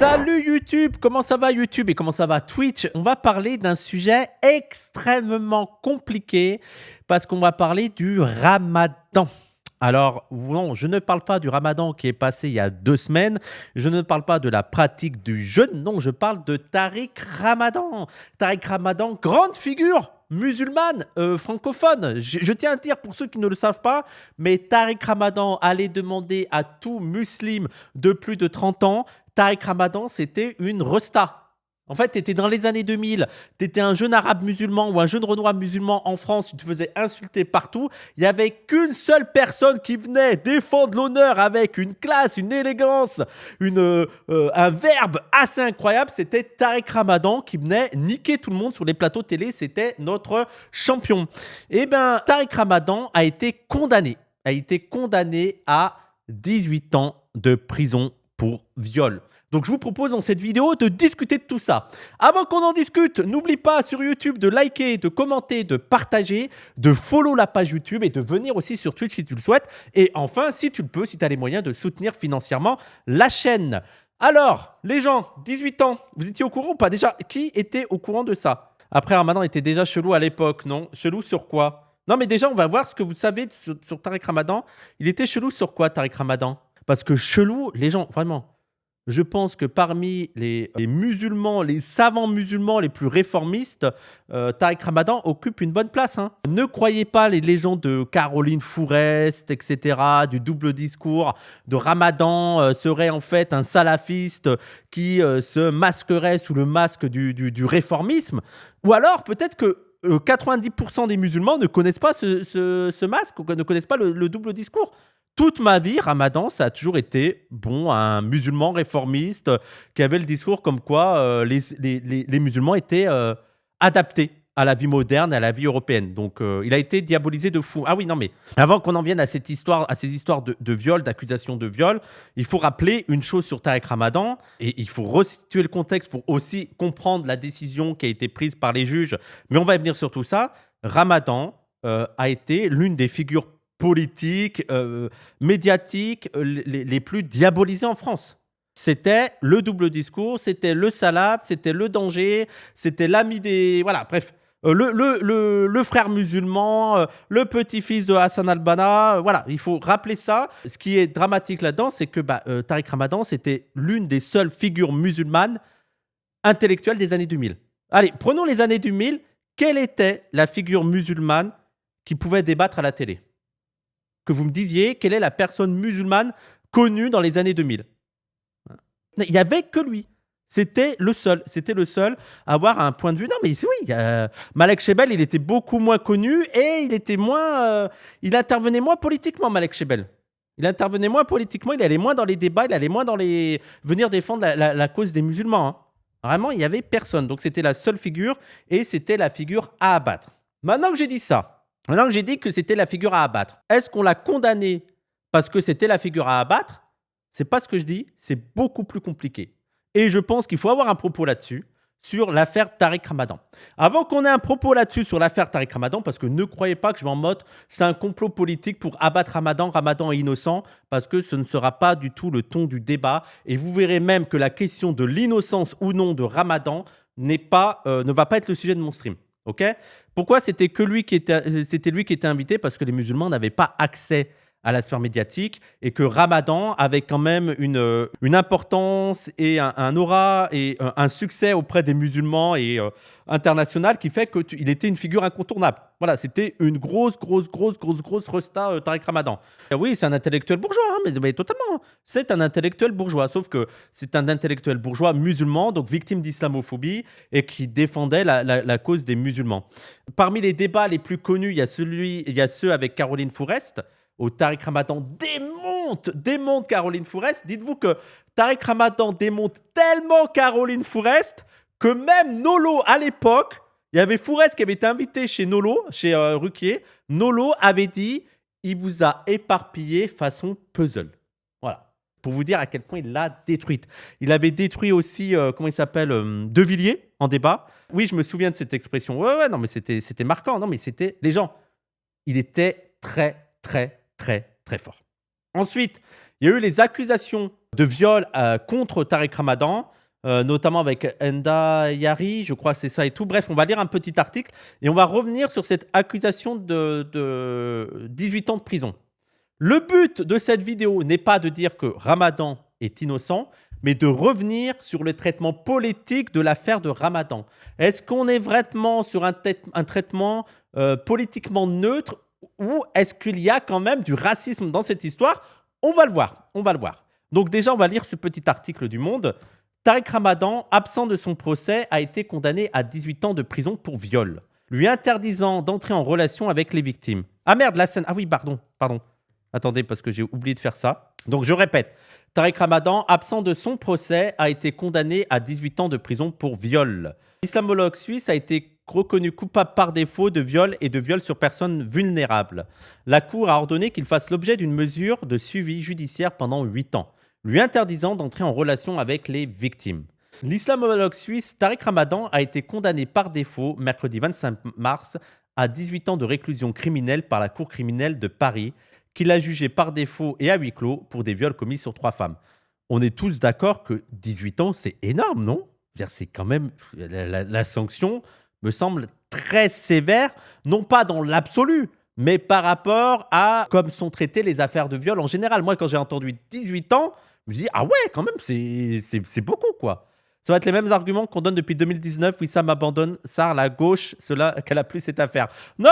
Salut YouTube, comment ça va YouTube et comment ça va Twitch? On va parler d'un sujet extrêmement compliqué parce qu'on va parler du Ramadan. Alors non, je ne parle pas du Ramadan qui est passé il y a 2 semaines, je ne parle pas de la pratique du jeûne, non, je parle de Tariq Ramadan. Tariq Ramadan, grande figure musulmane, francophone. Je tiens à dire pour ceux qui ne le savent pas, mais Tariq Ramadan allait demander à tout musulman de plus de 30 ans. Tariq Ramadan, c'était une resta. En fait, tu étais dans les années 2000, tu étais un jeune arabe musulman ou un jeune renois musulman en France, tu te faisais insulter partout. Il n'y avait qu'une seule personne qui venait défendre l'honneur avec une classe, une élégance, un verbe assez incroyable. C'était Tariq Ramadan qui venait niquer tout le monde sur les plateaux télé. C'était notre champion. Eh bien, Tariq Ramadan a été condamné à 18 ans de prison pour viol. Donc je vous propose dans cette vidéo de discuter de tout ça. Avant qu'on en discute, n'oublie pas sur YouTube de liker, de commenter, de partager, de follow la page YouTube et de venir aussi sur Twitch si tu le souhaites. Et enfin, si tu le peux, si tu as les moyens de soutenir financièrement la chaîne. Alors, les gens, 18 ans, vous étiez au courant ou pas? Déjà, qui était au courant de ça? Après, Ramadan était déjà chelou à l'époque, non? Chelou sur quoi? Non, mais déjà, on va voir ce que vous savez sur Tariq Ramadan. Il était chelou sur quoi, Tariq Ramadan? Parce que chelou, les gens, vraiment... Je pense que parmi les musulmans, les savants musulmans les plus réformistes, Tariq Ramadan occupe une bonne place. Hein. Ne croyez pas les légendes de Caroline Fourest, etc., du double discours, de Ramadan serait en fait un salafiste qui se masquerait sous le masque du réformisme. Ou alors peut-être que 90% des musulmans ne connaissent pas ce masque, ou ne connaissent pas le double discours. Toute ma vie, Ramadan, ça a toujours été un musulman réformiste qui avait le discours comme quoi les musulmans étaient adaptés à la vie moderne, à la vie européenne. Donc, il a été diabolisé de fou. Ah oui, non, mais avant qu'on en vienne à ces histoires de viol, d'accusation de viol, il faut rappeler une chose sur Tariq Ramadan et il faut resituer le contexte pour aussi comprendre la décision qui a été prise par les juges. Mais on va y venir sur tout ça. Ramadan a été l'une des figures politiques, médiatiques, les plus diabolisés en France. C'était le double discours, c'était le salaf, c'était le danger, c'était l'ami des... Voilà, bref. Le frère musulman, le petit-fils de Hassan al-Banna, voilà, il faut rappeler ça. Ce qui est dramatique là-dedans, c'est que Tariq Ramadan, c'était l'une des seules figures musulmanes intellectuelles des années 2000. Allez, prenons les années 2000. Quelle était la figure musulmane qui pouvait débattre à la télé? Que vous me disiez quelle est la personne musulmane connue dans les années 2000. Il n'y avait que lui. C'était le seul à avoir un point de vue. Non, mais oui, Malek Chebel, il était beaucoup moins connu et il était moins. Il intervenait moins politiquement, Malek Chebel. Il intervenait moins politiquement, il allait moins dans les débats, il allait moins dans les. Venir défendre la cause des musulmans. Hein. Vraiment, il n'y avait personne. Donc, c'était la seule figure et c'était la figure à abattre. Maintenant que j'ai dit ça, maintenant que j'ai dit que c'était la figure à abattre, est-ce qu'on l'a condamné parce que c'était la figure à abattre? C'est pas ce que je dis, c'est beaucoup plus compliqué. Et je pense qu'il faut avoir un propos là-dessus, sur l'affaire Tariq Ramadan. Avant qu'on ait un propos là-dessus sur l'affaire Tariq Ramadan, parce que ne croyez pas que je m'en moque, c'est un complot politique pour abattre Ramadan. Ramadan est innocent, parce que ce ne sera pas du tout le ton du débat. Et vous verrez même que la question de l'innocence ou non de Ramadan ne va pas être le sujet de mon stream. Ok? Pourquoi c'était lui qui était invité? Parce que les musulmans n'avaient pas accès à la sphère médiatique et que Ramadan avait quand même une importance et un aura et un succès auprès des musulmans et international qui fait qu'il était une figure incontournable. Voilà, c'était une grosse resta Tariq Ramadan. Et oui, c'est un intellectuel bourgeois, hein, mais totalement. C'est un intellectuel bourgeois, sauf que c'est un intellectuel bourgeois musulman, donc victime d'islamophobie et qui défendait la cause des musulmans. Parmi les débats les plus connus, il y a ceux avec Caroline Fourest, où Tariq Ramadan démonte Caroline Fourest. Dites-vous que Tariq Ramadan démonte tellement Caroline Fourest que même Nolo, à l'époque, il y avait Fourest qui avait été invité chez Nolo, chez Ruquier. Nolo avait dit « il vous a éparpillé façon puzzle ». Voilà, pour vous dire à quel point il l'a détruite. Il avait détruit aussi, comment il s'appelle, De Villiers, en débat. Oui, je me souviens de cette expression. Ouais, non, mais c'était marquant. Non, mais c'était... Les gens, il était très fort. Ensuite, il y a eu les accusations de viol contre Tariq Ramadan, notamment avec Enda Yari, je crois que c'est ça et tout. Bref, on va lire un petit article et on va revenir sur cette accusation de 18 ans de prison. Le but de cette vidéo n'est pas de dire que Ramadan est innocent, mais de revenir sur le traitement politique de l'affaire de Ramadan. Est-ce qu'on est vraiment sur un traitement politiquement neutre ou est-ce qu'il y a quand même du racisme dans cette histoire? On va le voir, on va le voir. Donc déjà, on va lire ce petit article du Monde. Tariq Ramadan, absent de son procès, a été condamné à 18 ans de prison pour viol, lui interdisant d'entrer en relation avec les victimes. Ah merde, la scène. Ah oui, pardon. Attendez, parce que j'ai oublié de faire ça. Donc je répète, Tariq Ramadan, absent de son procès, a été condamné à 18 ans de prison pour viol. L'islamologue suisse a été reconnu coupable par défaut de viol et de viol sur personnes vulnérables. La Cour a ordonné qu'il fasse l'objet d'une mesure de suivi judiciaire pendant 8 ans, lui interdisant d'entrer en relation avec les victimes. L'islamologue suisse Tariq Ramadan a été condamné par défaut mercredi 25 mars à 18 ans de réclusion criminelle par la Cour criminelle de Paris, qu'il a jugé par défaut et à huis clos pour des viols commis sur 3 femmes. On est tous d'accord que 18 ans, c'est énorme, non? C'est quand même... La sanction me semble très sévère, non pas dans l'absolu, mais par rapport à comme sont traitées les affaires de viol en général. Moi, quand j'ai entendu 18 ans, je me dis, ah ouais, quand même, c'est beaucoup, quoi. Ça va être les mêmes arguments qu'on donne depuis 2019. Wissam abandonne, Sarr, la gauche, cela qu'elle a plus cette affaire. Non,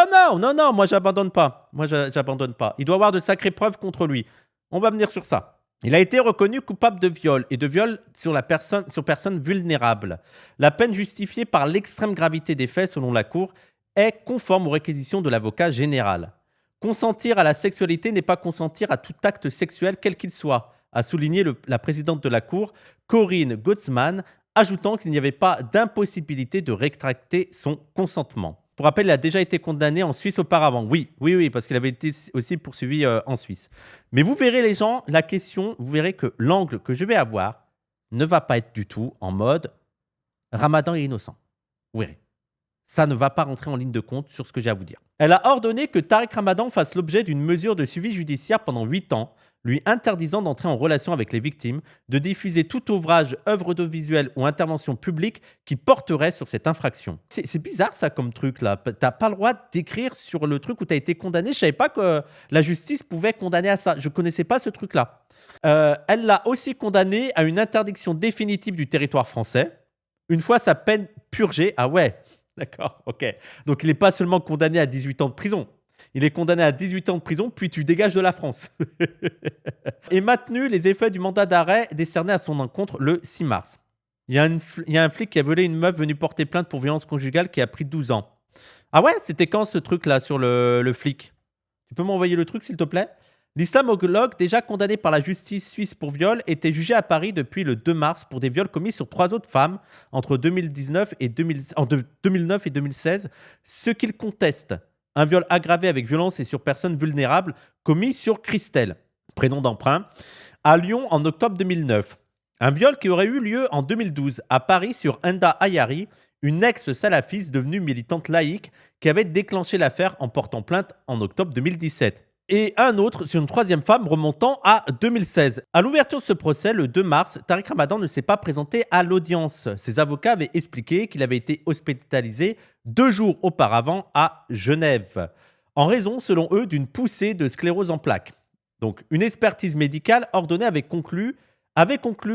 moi, j'abandonne pas. J'abandonne pas. Il doit avoir de sacrées preuves contre lui. On va venir sur ça. Il a été reconnu coupable de viol et de viol sur personne vulnérable. La peine justifiée par l'extrême gravité des faits, selon la Cour, est conforme aux réquisitions de l'avocat général. Consentir à la sexualité n'est pas consentir à tout acte sexuel, quel qu'il soit, a souligné la présidente de la Cour, Corinne Gautzmann, ajoutant qu'il n'y avait pas d'impossibilité de rétracter son consentement. Pour rappel, il a déjà été condamné en Suisse auparavant. Oui, parce qu'il avait été aussi poursuivi en Suisse. Mais vous verrez les gens, la question, vous verrez que l'angle que je vais avoir ne va pas être du tout en mode Ramadan est innocent. Vous verrez. Ça ne va pas rentrer en ligne de compte sur ce que j'ai à vous dire. Elle a ordonné que Tariq Ramadan fasse l'objet d'une mesure de suivi judiciaire pendant 8 ans, lui interdisant d'entrer en relation avec les victimes, de diffuser tout ouvrage, œuvre audiovisuelle ou intervention publique qui porterait sur cette infraction. C'est bizarre ça comme truc là. T'as pas le droit d'écrire sur le truc où tu as été condamné. Je savais pas que la justice pouvait condamner à ça. Je connaissais pas ce truc là. Elle l'a aussi condamné à une interdiction définitive du territoire français. Une fois sa peine purgée, ah ouais, d'accord, ok. Donc il n'est pas seulement condamné à 18 ans de prison. Il est condamné à 18 ans de prison, puis tu dégages de la France. Et maintenu les effets du mandat d'arrêt décerné à son encontre le 6 mars. Il y a un flic qui a volé une meuf venue porter plainte pour violence conjugale qui a pris 12 ans. Ah ouais, c'était quand ce truc-là sur le flic? Tu peux m'envoyer le truc s'il te plaît? L'islamologue, déjà condamné par la justice suisse pour viol, était jugé à Paris depuis le 2 mars pour des viols commis sur 3 autres femmes entre 2009 et 2016, ce qu'il conteste. Un viol aggravé avec violence et sur personne vulnérable commis sur Christelle, prénom d'emprunt, à Lyon en octobre 2009. Un viol qui aurait eu lieu en 2012 à Paris sur Enda Ayari, une ex-salafiste devenue militante laïque qui avait déclenché l'affaire en portant plainte en octobre 2017. Et un autre sur une troisième femme remontant à 2016. À l'ouverture de ce procès, le 2 mars, Tariq Ramadan ne s'est pas présenté à l'audience. Ses avocats avaient expliqué qu'il avait été hospitalisé 2 jours auparavant à Genève, en raison, selon eux, d'une poussée de sclérose en plaques. Donc, une expertise médicale ordonnée avait conclu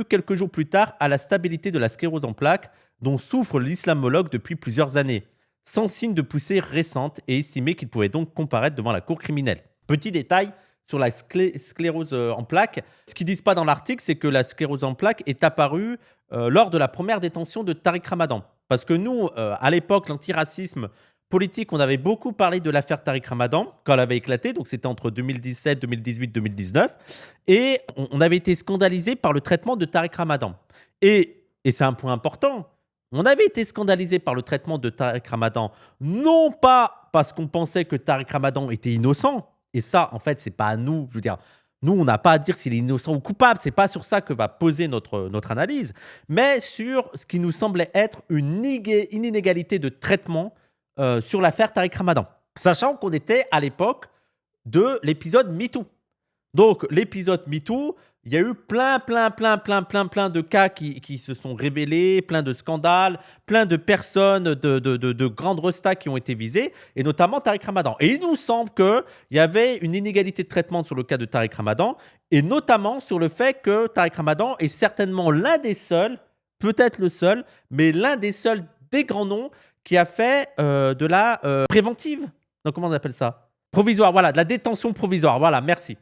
quelques jours plus tard à la stabilité de la sclérose en plaques dont souffre l'islamologue depuis plusieurs années, sans signe de poussée récente et estimé qu'il pouvait donc comparaître devant la cour criminelle. Petit détail sur la sclérose en plaques. Ce qu'ils ne disent pas dans l'article, c'est que la sclérose en plaques est apparue lors de la première détention de Tariq Ramadan. Parce que nous, à l'époque, l'antiracisme politique, on avait beaucoup parlé de l'affaire Tariq Ramadan quand elle avait éclaté. Donc, c'était entre 2017, 2018, 2019. Et on avait été scandalisé par le traitement de Tariq Ramadan. Et c'est un point important. On avait été scandalisé par le traitement de Tariq Ramadan, non pas parce qu'on pensait que Tariq Ramadan était innocent. Et ça, en fait, c'est pas à nous. Je veux dire, nous, on n'a pas à dire s'il est innocent ou coupable. C'est pas sur ça que va poser notre analyse, mais sur ce qui nous semblait être une inégalité de traitement sur l'affaire Tariq Ramadan. Sachant qu'on était à l'époque de l'épisode MeToo. Donc, l'épisode MeToo, il y a eu plein de cas qui se sont révélés, plein de scandales, plein de personnes de grandes restas qui ont été visées, et notamment Tariq Ramadan. Et il nous semble qu'il y avait une inégalité de traitement sur le cas de Tariq Ramadan, et notamment sur le fait que Tariq Ramadan est certainement l'un des seuls, peut-être le seul, mais l'un des seuls des grands noms qui a fait de la préventive. Donc, comment on appelle ça? Provisoire, voilà, de la détention provisoire. Voilà, merci.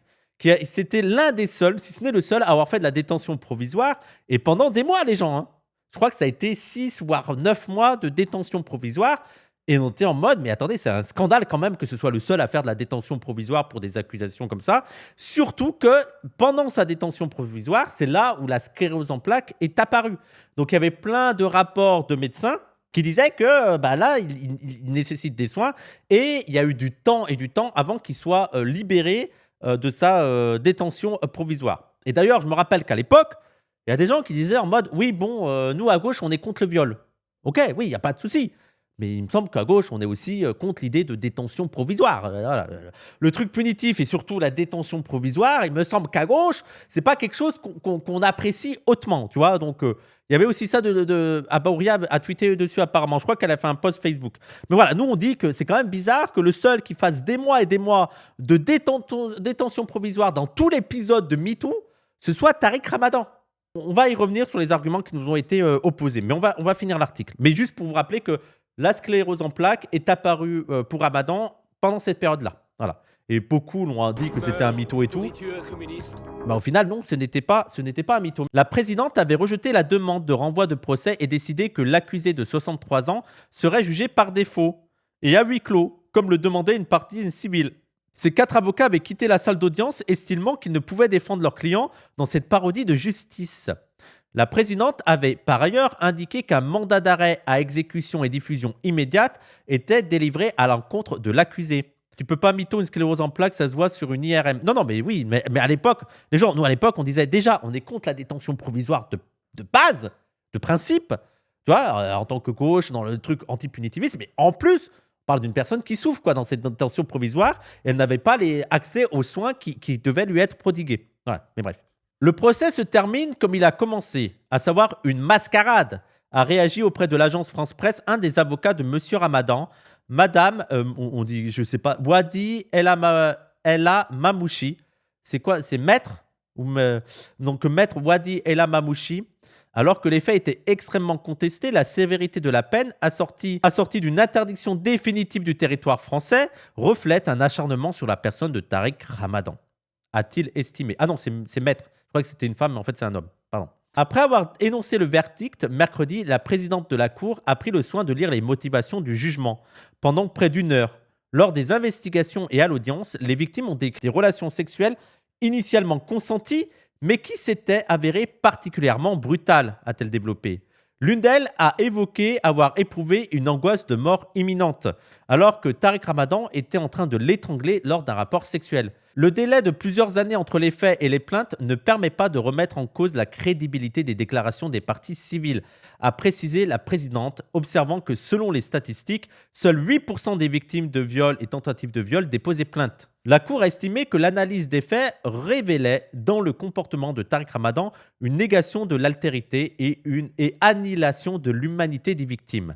C'était l'un des seuls, si ce n'est le seul, à avoir fait de la détention provisoire. Et pendant des mois, les gens. Hein. Je crois que ça a été 6 voire 9 mois de détention provisoire. Et on était en mode, mais attendez, c'est un scandale quand même que ce soit le seul à faire de la détention provisoire pour des accusations comme ça. Surtout que pendant sa détention provisoire, c'est là où la sclérose en plaques est apparue. Donc il y avait plein de rapports de médecins qui disaient que là, il nécessite des soins. Et il y a eu du temps avant qu'il soit libéré de sa détention provisoire. Et d'ailleurs, je me rappelle qu'à l'époque, il y a des gens qui disaient en mode, oui, bon, nous à gauche, on est contre le viol. Ok, oui, il n'y a pas de souci. Mais il me semble qu'à gauche, on est aussi contre l'idée de détention provisoire. Voilà. Le truc punitif et surtout la détention provisoire, il me semble qu'à gauche, c'est pas quelque chose qu'on apprécie hautement, tu vois. Donc, il y avait aussi ça Abouria a tweeté dessus apparemment. Je crois qu'elle a fait un post Facebook. Mais voilà, nous on dit que c'est quand même bizarre que le seul qui fasse des mois et des mois de détention provisoire dans tout l'épisode de MeToo, ce soit Tariq Ramadan. On va y revenir sur les arguments qui nous ont été opposés. Mais on va finir l'article. Mais juste pour vous rappeler que la sclérose en plaques est apparue pour Ramadan pendant cette période-là. Voilà. Et beaucoup l'ont dit que c'était un mytho et tout. Au final, non, ce n'était pas un mytho. La présidente avait rejeté la demande de renvoi de procès et décidé que l'accusé de 63 ans serait jugé par défaut et à huis clos, comme le demandait une partie civile. Ces 4 avocats avaient quitté la salle d'audience, estimant qu'ils ne pouvaient défendre leurs clients dans cette parodie de justice. La présidente avait par ailleurs indiqué qu'un mandat d'arrêt à exécution et diffusion immédiate était délivré à l'encontre de l'accusé. Tu peux pas mytho une sclérose en plaques, ça se voit sur une IRM. Non, mais oui, mais à l'époque, les gens, nous à l'époque, on disait déjà, on est contre la détention provisoire de base, de principe, tu vois, en tant que gauche, dans le truc anti-punitiviste, mais en plus, on parle d'une personne qui souffre dans cette détention provisoire, et elle n'avait pas accès aux soins qui devaient lui être prodigués. Ouais, mais bref. Le procès se termine comme il a commencé, à savoir une mascarade, a réagi auprès de l'agence France Presse un des avocats de M. Ramadan, Madame, on dit, je sais pas, Wadi Ella Mamouchi. C'est quoi? C'est maître donc maître Wadi Ella Mamouchi. Alors que les faits étaient extrêmement contestés, la sévérité de la peine, assortie d'une interdiction définitive du territoire français, reflète un acharnement sur la personne de Tariq Ramadan, a-t-il estimé. Ah non, c'est maître. Je crois que c'était une femme, mais en fait, c'est un homme. Pardon. Après avoir énoncé le verdict, mercredi, la présidente de la Cour a pris le soin de lire les motivations du jugement pendant près d'1 heure. Lors des investigations et à l'audience, les victimes ont décrit des relations sexuelles initialement consenties, mais qui s'étaient avérées particulièrement brutales, a-t-elle développé. L'une d'elles a évoqué avoir éprouvé une angoisse de mort imminente, alors que Tariq Ramadan était en train de l'étrangler lors d'un rapport sexuel. Le délai de plusieurs années entre les faits et les plaintes ne permet pas de remettre en cause la crédibilité des déclarations des parties civiles, a précisé la présidente, observant que selon les statistiques, seuls 8% des victimes de viol et tentatives de viol déposaient plainte. La Cour a estimé que l'analyse des faits révélait dans le comportement de Tariq Ramadan une négation de l'altérité et annihilation de l'humanité des victimes.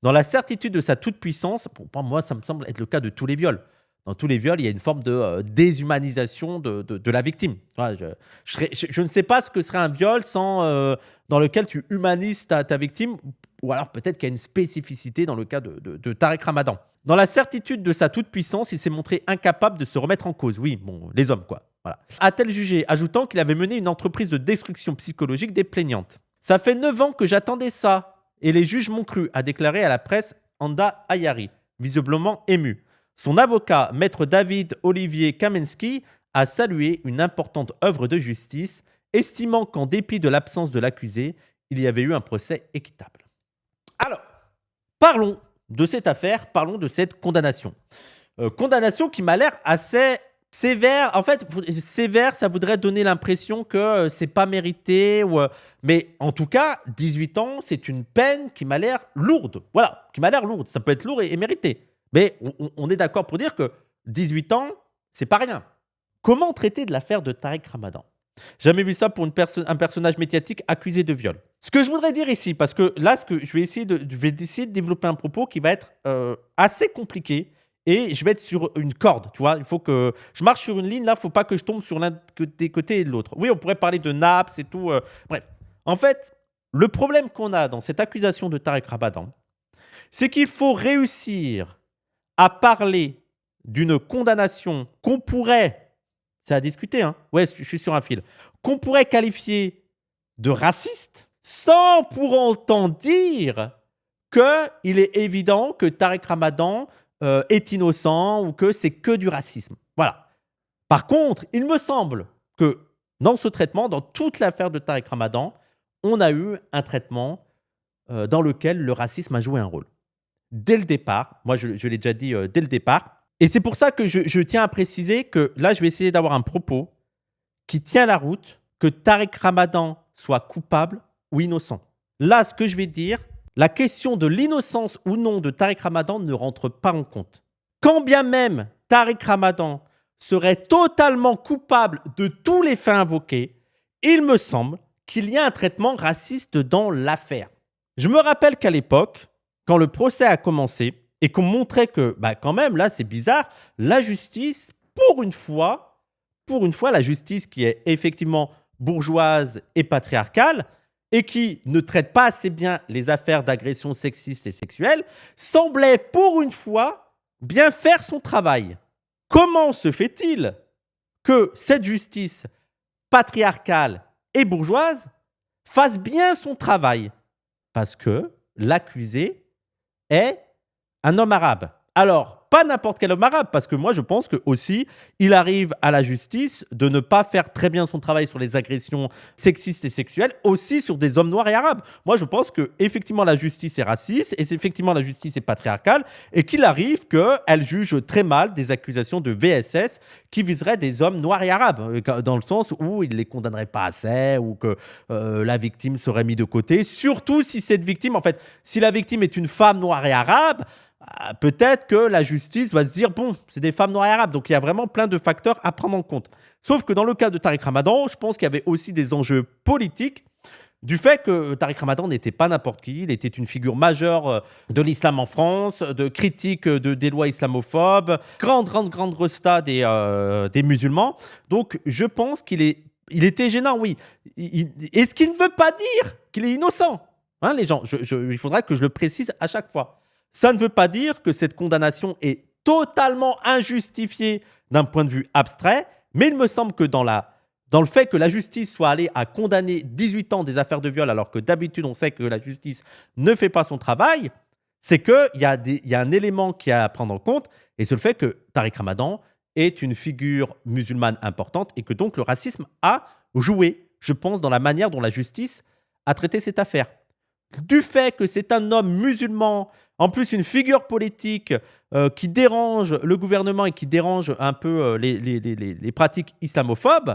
Dans la certitude de sa toute-puissance, pour moi, ça me semble être le cas de tous les viols. Dans tous les viols, il y a une forme de déshumanisation de la victime. Je ne sais pas ce que serait un viol dans lequel tu humanises ta victime, ou alors peut-être qu'il y a une spécificité dans le cas de Tariq Ramadan. Dans la certitude de sa toute-puissance, il s'est montré incapable de se remettre en cause. Oui, bon, les hommes, quoi. Voilà. A-t-elle jugé, ajoutant qu'il avait mené une entreprise de destruction psychologique des plaignantes. Ça fait 9 ans que j'attendais ça, et les juges m'ont cru, a déclaré à la presse Anda Ayari, visiblement ému. Son avocat, maître David Olivier Kamensky, a salué une importante œuvre de justice, estimant qu'en dépit de l'absence de l'accusé, il y avait eu un procès équitable. Alors, parlons de cette affaire, parlons de cette condamnation. Condamnation qui m'a l'air assez sévère. En fait, sévère, ça voudrait donner l'impression que c'est pas mérité. Mais en tout cas, 18 ans, c'est une peine qui m'a l'air lourde. Voilà, qui m'a l'air lourde. Ça peut être lourd et mérité. Mais on est d'accord pour dire que 18 ans, c'est pas rien. Comment traiter de l'affaire de Tarek Ramadan? Jamais vu ça pour un personnage médiatique accusé de viol. Ce que je voudrais dire ici, parce que là, je vais essayer de développer un propos qui va être assez compliqué et je vais être sur une corde, tu vois. Il faut que je marche sur une ligne, là, il ne faut pas que je tombe sur l'un des côtés et de l'autre. Oui, on pourrait parler de naps et tout. Bref, en fait, le problème qu'on a dans cette accusation de Tarek Ramadan, c'est qu'il faut réussir à parler d'une condamnation qu'on pourrait, c'est à discuter, hein, ouais, je suis sur un fil, qu'on pourrait qualifier de raciste, sans pour autant dire qu'il est évident que Tarek Ramadan est innocent ou que c'est que du racisme. Voilà. Par contre, il me semble que dans ce traitement, dans toute l'affaire de Tarek Ramadan, on a eu un traitement dans lequel le racisme a joué un rôle. Dès le départ, moi je l'ai déjà dit dès le départ, et c'est pour ça que je tiens à préciser que là je vais essayer d'avoir un propos qui tient la route, que Tarek Ramadan soit coupable ou innocent. Là, ce que je vais dire, la question de l'innocence ou non de Tarek Ramadan ne rentre pas en compte. Quand bien même Tarek Ramadan serait totalement coupable de tous les faits invoqués, il me semble qu'il y a un traitement raciste dans l'affaire. Je me rappelle qu'à l'époque, quand le procès a commencé et qu'on montrait que, quand même, là, c'est bizarre, la justice, pour une fois, la justice qui est effectivement bourgeoise et patriarcale et qui ne traite pas assez bien les affaires d'agression sexiste et sexuelle, semblait pour une fois bien faire son travail. Comment se fait-il que cette justice patriarcale et bourgeoise fasse bien son travail? Parce que l'accusé est un homme arabe. Alors, pas n'importe quel homme arabe, parce que moi, je pense que aussi, il arrive à la justice de ne pas faire très bien son travail sur les agressions sexistes et sexuelles, aussi sur des hommes noirs et arabes. Moi, je pense que effectivement la justice est raciste, et effectivement la justice est patriarcale, et qu'il arrive qu'elle juge très mal des accusations de VSS qui viseraient des hommes noirs et arabes, dans le sens où il ne les condamnerait pas assez, ou que la victime serait mise de côté, surtout si cette victime, en fait, si la victime est une femme noire et arabe, peut-être que la justice va se dire, bon, c'est des femmes noires et arabes. Donc, il y a vraiment plein de facteurs à prendre en compte. Sauf que dans le cas de Tarek Ramadan, je pense qu'il y avait aussi des enjeux politiques du fait que Tarek Ramadan n'était pas n'importe qui. Il était une figure majeure de l'islam en France, de critique des lois islamophobes, grande resta des musulmans. Donc, je pense qu'il était gênant, oui. Et ce qui ne veut pas dire qu'il est innocent. Hein, les gens, il faudra que je le précise à chaque fois. Ça ne veut pas dire que cette condamnation est totalement injustifiée d'un point de vue abstrait, mais il me semble que dans le fait que la justice soit allée à condamner 18 ans des affaires de viol, alors que d'habitude on sait que la justice ne fait pas son travail, c'est qu'il y a un élément qui a à prendre en compte, et c'est le fait que Tarek Ramadan est une figure musulmane importante, et que donc le racisme a joué, je pense, dans la manière dont la justice a traité cette affaire. Du fait que c'est un homme musulman, en plus une figure politique qui dérange le gouvernement et qui dérange un peu les pratiques islamophobes,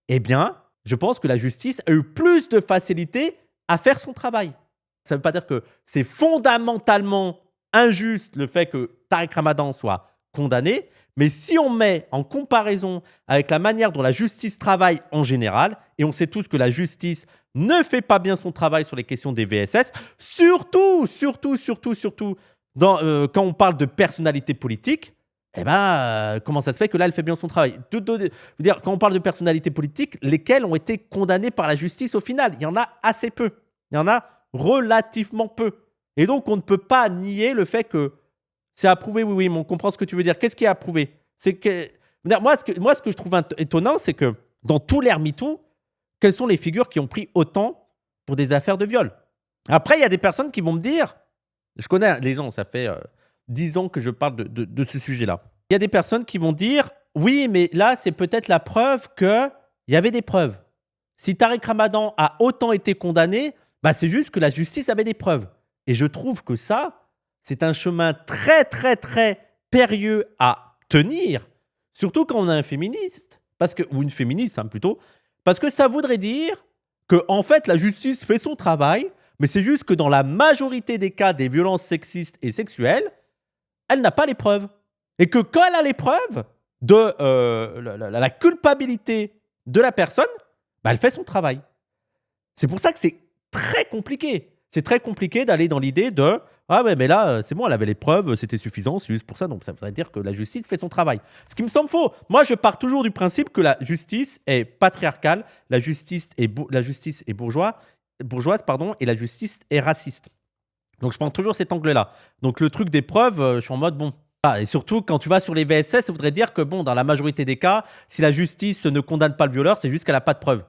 eh bien, je pense que la justice a eu plus de facilité à faire son travail. Ça ne veut pas dire que c'est fondamentalement injuste le fait que Tarek Ramadan soit condamné, mais si on met en comparaison avec la manière dont la justice travaille en général, et on sait tous que la justice ne fait pas bien son travail sur les questions des VSS, surtout quand on parle de personnalité politique, comment ça se fait que là, elle fait bien son travail? Je veux dire, quand on parle de personnalité politique, lesquelles ont été condamnées par la justice au final? Il y en a assez peu. Il y en a relativement peu. Et donc, on ne peut pas nier le fait que c'est approuvé, oui, mais on comprend ce que tu veux dire. Qu'est-ce qui est approuvé? C'est que, moi, ce que je trouve étonnant, c'est que dans tout l'ère MeToo, quelles sont les figures qui ont pris autant pour des affaires de viol? Après, il y a des personnes qui vont me dire, je connais les gens, ça fait 10 ans que je parle de ce sujet-là. Il y a des personnes qui vont dire, oui, mais là, c'est peut-être la preuve qu'il y avait des preuves. Si Tarek Ramadan a autant été condamné, c'est juste que la justice avait des preuves. Et je trouve que ça, c'est un chemin très périlleux à tenir, surtout quand on a un féministe, ou une féministe plutôt, parce que ça voudrait dire que en fait la justice fait son travail, mais c'est juste que dans la majorité des cas des violences sexistes et sexuelles, elle n'a pas les preuves. Et que quand elle a les preuves, de la culpabilité de la personne, bah, elle fait son travail. C'est pour ça que c'est très compliqué. C'est très compliqué d'aller dans l'idée de ah ouais, mais là, c'est bon, elle avait les preuves, c'était suffisant, c'est juste pour ça. Donc ça voudrait dire que la justice fait son travail. Ce qui me semble faux. Moi, je pars toujours du principe que la justice est patriarcale, la justice est bourgeoise, pardon, et la justice est raciste. Donc je prends toujours cet angle-là. Donc le truc des preuves, je suis en mode bon. Ah, et surtout, quand tu vas sur les VSS, ça voudrait dire que bon, dans la majorité des cas, si la justice ne condamne pas le violeur, c'est juste qu'elle n'a pas de preuves.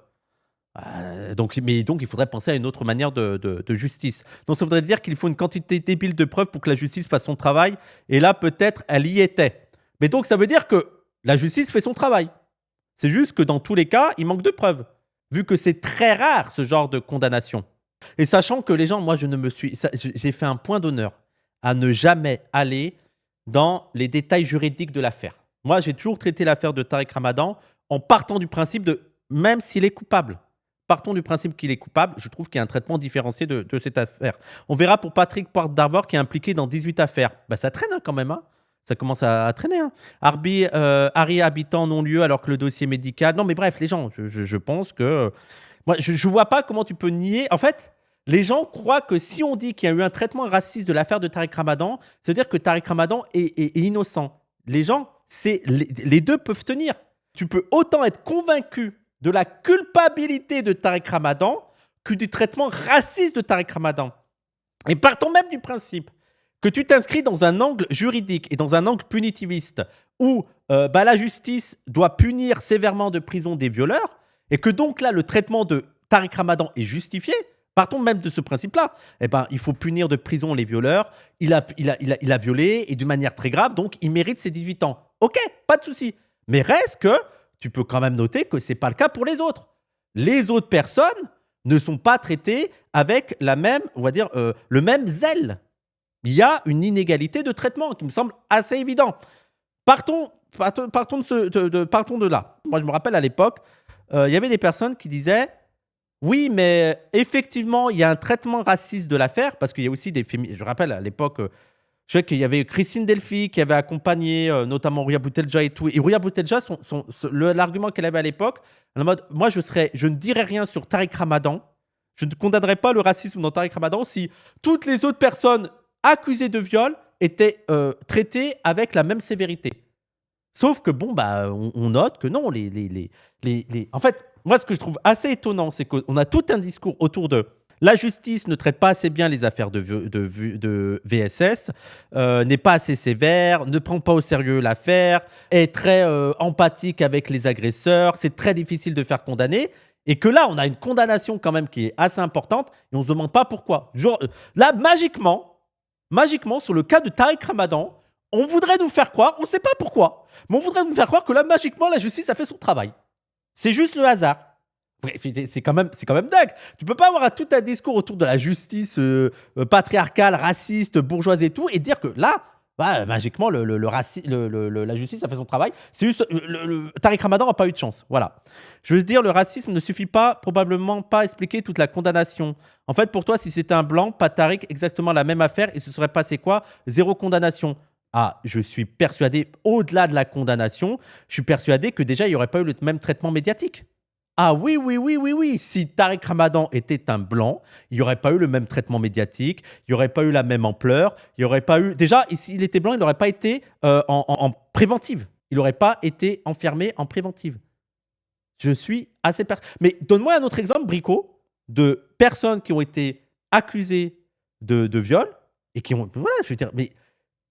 Donc, il faudrait penser à une autre manière de justice. Donc ça voudrait dire qu'il faut une quantité débile de preuves pour que la justice fasse son travail. Et là, peut-être, elle y était. Mais donc ça veut dire que la justice fait son travail. C'est juste que dans tous les cas, il manque de preuves. Vu que c'est très rare ce genre de condamnation. Et sachant que les gens, moi, j'ai fait un point d'honneur à ne jamais aller dans les détails juridiques de l'affaire. Moi, j'ai toujours traité l'affaire de Tariq Ramadan en partant du principe de, même s'il est coupable, partons du principe qu'il est coupable, je trouve qu'il y a un traitement différencié de cette affaire. On verra pour Patrick Porte-d'Arvor qui est impliqué dans 18 affaires. Bah, ça traîne quand même. Ça commence à traîner. Harry habitant non-lieu alors que le dossier médical. Non, mais bref, les gens, je pense que. Moi, je ne vois pas comment tu peux nier. En fait, les gens croient que si on dit qu'il y a eu un traitement raciste de l'affaire de Tariq Ramadan, ça veut dire que Tariq Ramadan est innocent. Les gens, les deux peuvent tenir. Tu peux autant être convaincu de la culpabilité de Tariq Ramadan que du traitement raciste de Tariq Ramadan. Et partons même du principe que tu t'inscris dans un angle juridique et dans un angle punitiviste où la justice doit punir sévèrement de prison des violeurs et que donc là, le traitement de Tariq Ramadan est justifié. Partons même de ce principe-là. Il faut punir de prison les violeurs. Il a violé et d'une manière très grave, donc il mérite ses 18 ans. Ok, pas de souci. Mais reste que tu peux quand même noter que ce n'est pas le cas pour les autres. Les autres personnes ne sont pas traitées avec la même, on va dire, le même zèle. Il y a une inégalité de traitement qui me semble assez évident. Partons de là. Moi, je me rappelle à l'époque, il y avait des personnes qui disaient oui, mais effectivement, il y a un traitement raciste de l'affaire parce qu'il y a aussi des féministes. Je rappelle à l'époque, je sais qu'il y avait Christine Delphi qui avait accompagné notamment Rouya Boutelja et tout. Et Rouya Boutelja, l'argument qu'elle avait à l'époque, en mode moi, je ne dirais rien sur Tariq Ramadan. Je ne condamnerais pas le racisme dans Tariq Ramadan si toutes les autres personnes accusées de viol étaient traitées avec la même sévérité. Sauf que bon, on note que non, en fait, moi, ce que je trouve assez étonnant, c'est qu'on a tout un discours autour de la justice ne traite pas assez bien les affaires de VSS, n'est pas assez sévère, ne prend pas au sérieux l'affaire, est très empathique avec les agresseurs, c'est très difficile de faire condamner. Et que là, on a une condamnation quand même qui est assez importante et on ne se demande pas pourquoi. Genre, là, magiquement, sur le cas de Tariq Ramadan, on voudrait nous faire croire, on ne sait pas pourquoi, mais on voudrait nous faire croire que là, magiquement, la justice a fait son travail. C'est juste le hasard. C'est quand même dingue. Tu peux pas avoir tout un discours autour de la justice patriarcale, raciste, bourgeoise et tout, et dire que là, magiquement, la justice a fait son travail. C'est juste, Tariq Ramadan n'a pas eu de chance. Voilà. Je veux dire, le racisme ne suffit probablement pas à expliquer toute la condamnation. En fait, pour toi, si c'était un blanc, pas Tariq, exactement la même affaire, il se serait passé quoi? 0 condamnation. Ah, je suis persuadé, au-delà de la condamnation, je suis persuadé que déjà, il n'y aurait pas eu le même traitement médiatique. Ah oui. Si Tariq Ramadan était un blanc, il n'y aurait pas eu le même traitement médiatique, il n'y aurait pas eu la même ampleur, il n'y aurait pas eu... Déjà, s'il était blanc, il n'aurait pas été en préventive. Il n'aurait pas été enfermé en préventive. Je suis assez... Mais donne-moi un autre exemple, Brico, de personnes qui ont été accusées de viol et qui ont... Voilà, je veux dire, mais...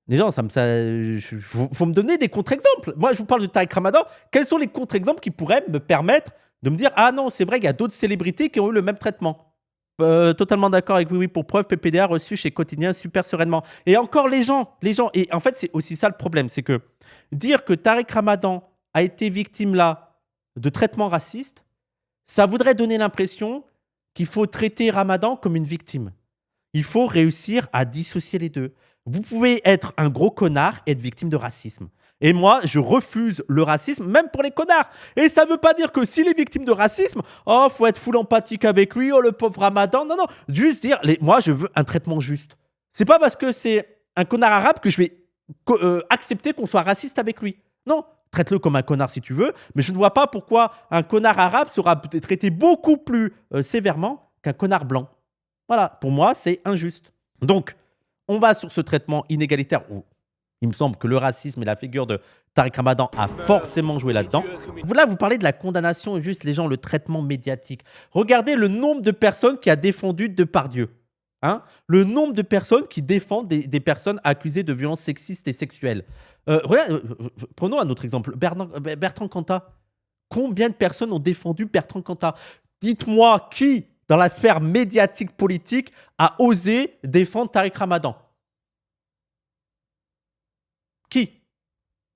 Les gens, faut me donner des contre-exemples. Moi, je vous parle de Tariq Ramadan. Quels sont les contre-exemples qui pourraient me permettre de me dire « Ah non, c'est vrai, il y a d'autres célébrités qui ont eu le même traitement. » Totalement d'accord avec oui, pour preuve, PPDA reçu chez Quotidien super sereinement. Et encore les gens. Et en fait, c'est aussi ça le problème. C'est que dire que Tariq Ramadan a été victime là de traitements racistes, ça voudrait donner l'impression qu'il faut traiter Ramadan comme une victime. Il faut réussir à dissocier les deux. Vous pouvez être un gros connard et être victime de racisme. Et moi, je refuse le racisme, même pour les connards. Et ça ne veut pas dire que s'il est victime de racisme, oh, faut être full empathique avec lui, oh, le pauvre Ramadan. Non. Juste dire, moi, je veux un traitement juste. C'est pas parce que c'est un connard arabe que je vais accepter qu'on soit raciste avec lui. Non, traite-le comme un connard si tu veux, mais je ne vois pas pourquoi un connard arabe sera traité beaucoup plus sévèrement qu'un connard blanc. Voilà, pour moi, c'est injuste. Donc, on va sur ce traitement inégalitaire où il me semble que le racisme et la figure de Tariq Ramadan a forcément joué là-dedans. Là, vous parlez de la condamnation, juste les gens, le traitement médiatique. Regardez le nombre de personnes qui a défendu Depardieu. Hein, le nombre de personnes qui défendent des personnes accusées de violences sexistes et sexuelles. Prenons un autre exemple. Bertrand Cantat. Combien de personnes ont défendu Bertrand Cantat? Dites-moi qui, dans la sphère médiatique politique, a osé défendre Tariq Ramadan? Qui?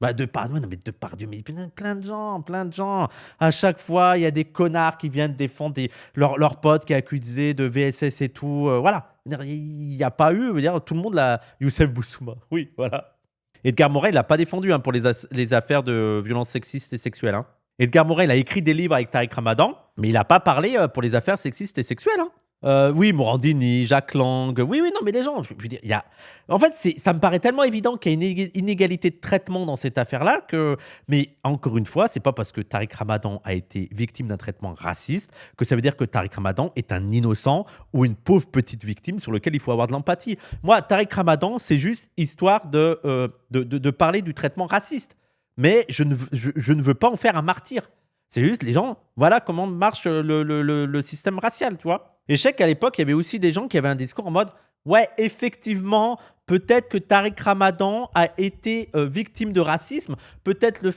Depardieu, non mais Depardieu, mais plein de gens, plein de gens. À chaque fois, il y a des connards qui viennent défendre leur pote qui est accusé de VSS et tout. Voilà. Il n'y a pas eu, tout le monde l'a. Youssef Boussouma, oui, voilà. Edgar Morin, il l'a pas défendu pour les affaires de violences sexistes et sexuelles. Hein. Edgar Morin, il a écrit des livres avec Tariq Ramadan, mais il n'a pas parlé pour les affaires sexistes et sexuelles. Hein. Oui, Morandini, Jacques Lang. Oui, non, mais les gens, je veux dire, il y a. En fait, ça me paraît tellement évident qu'il y a une inégalité de traitement dans cette affaire-là que. Mais encore une fois, c'est pas parce que Tariq Ramadan a été victime d'un traitement raciste que ça veut dire que Tariq Ramadan est un innocent ou une pauvre petite victime sur lequel il faut avoir de l'empathie. Moi, Tariq Ramadan, c'est juste histoire de parler du traitement raciste. Mais je ne veux pas en faire un martyr. C'est juste les gens, voilà comment marche le système racial, tu vois. Et je sais qu'à l'époque, il y avait aussi des gens qui avaient un discours en mode « Ouais, effectivement, peut-être que Tariq Ramadan a été victime de racisme. Peut-être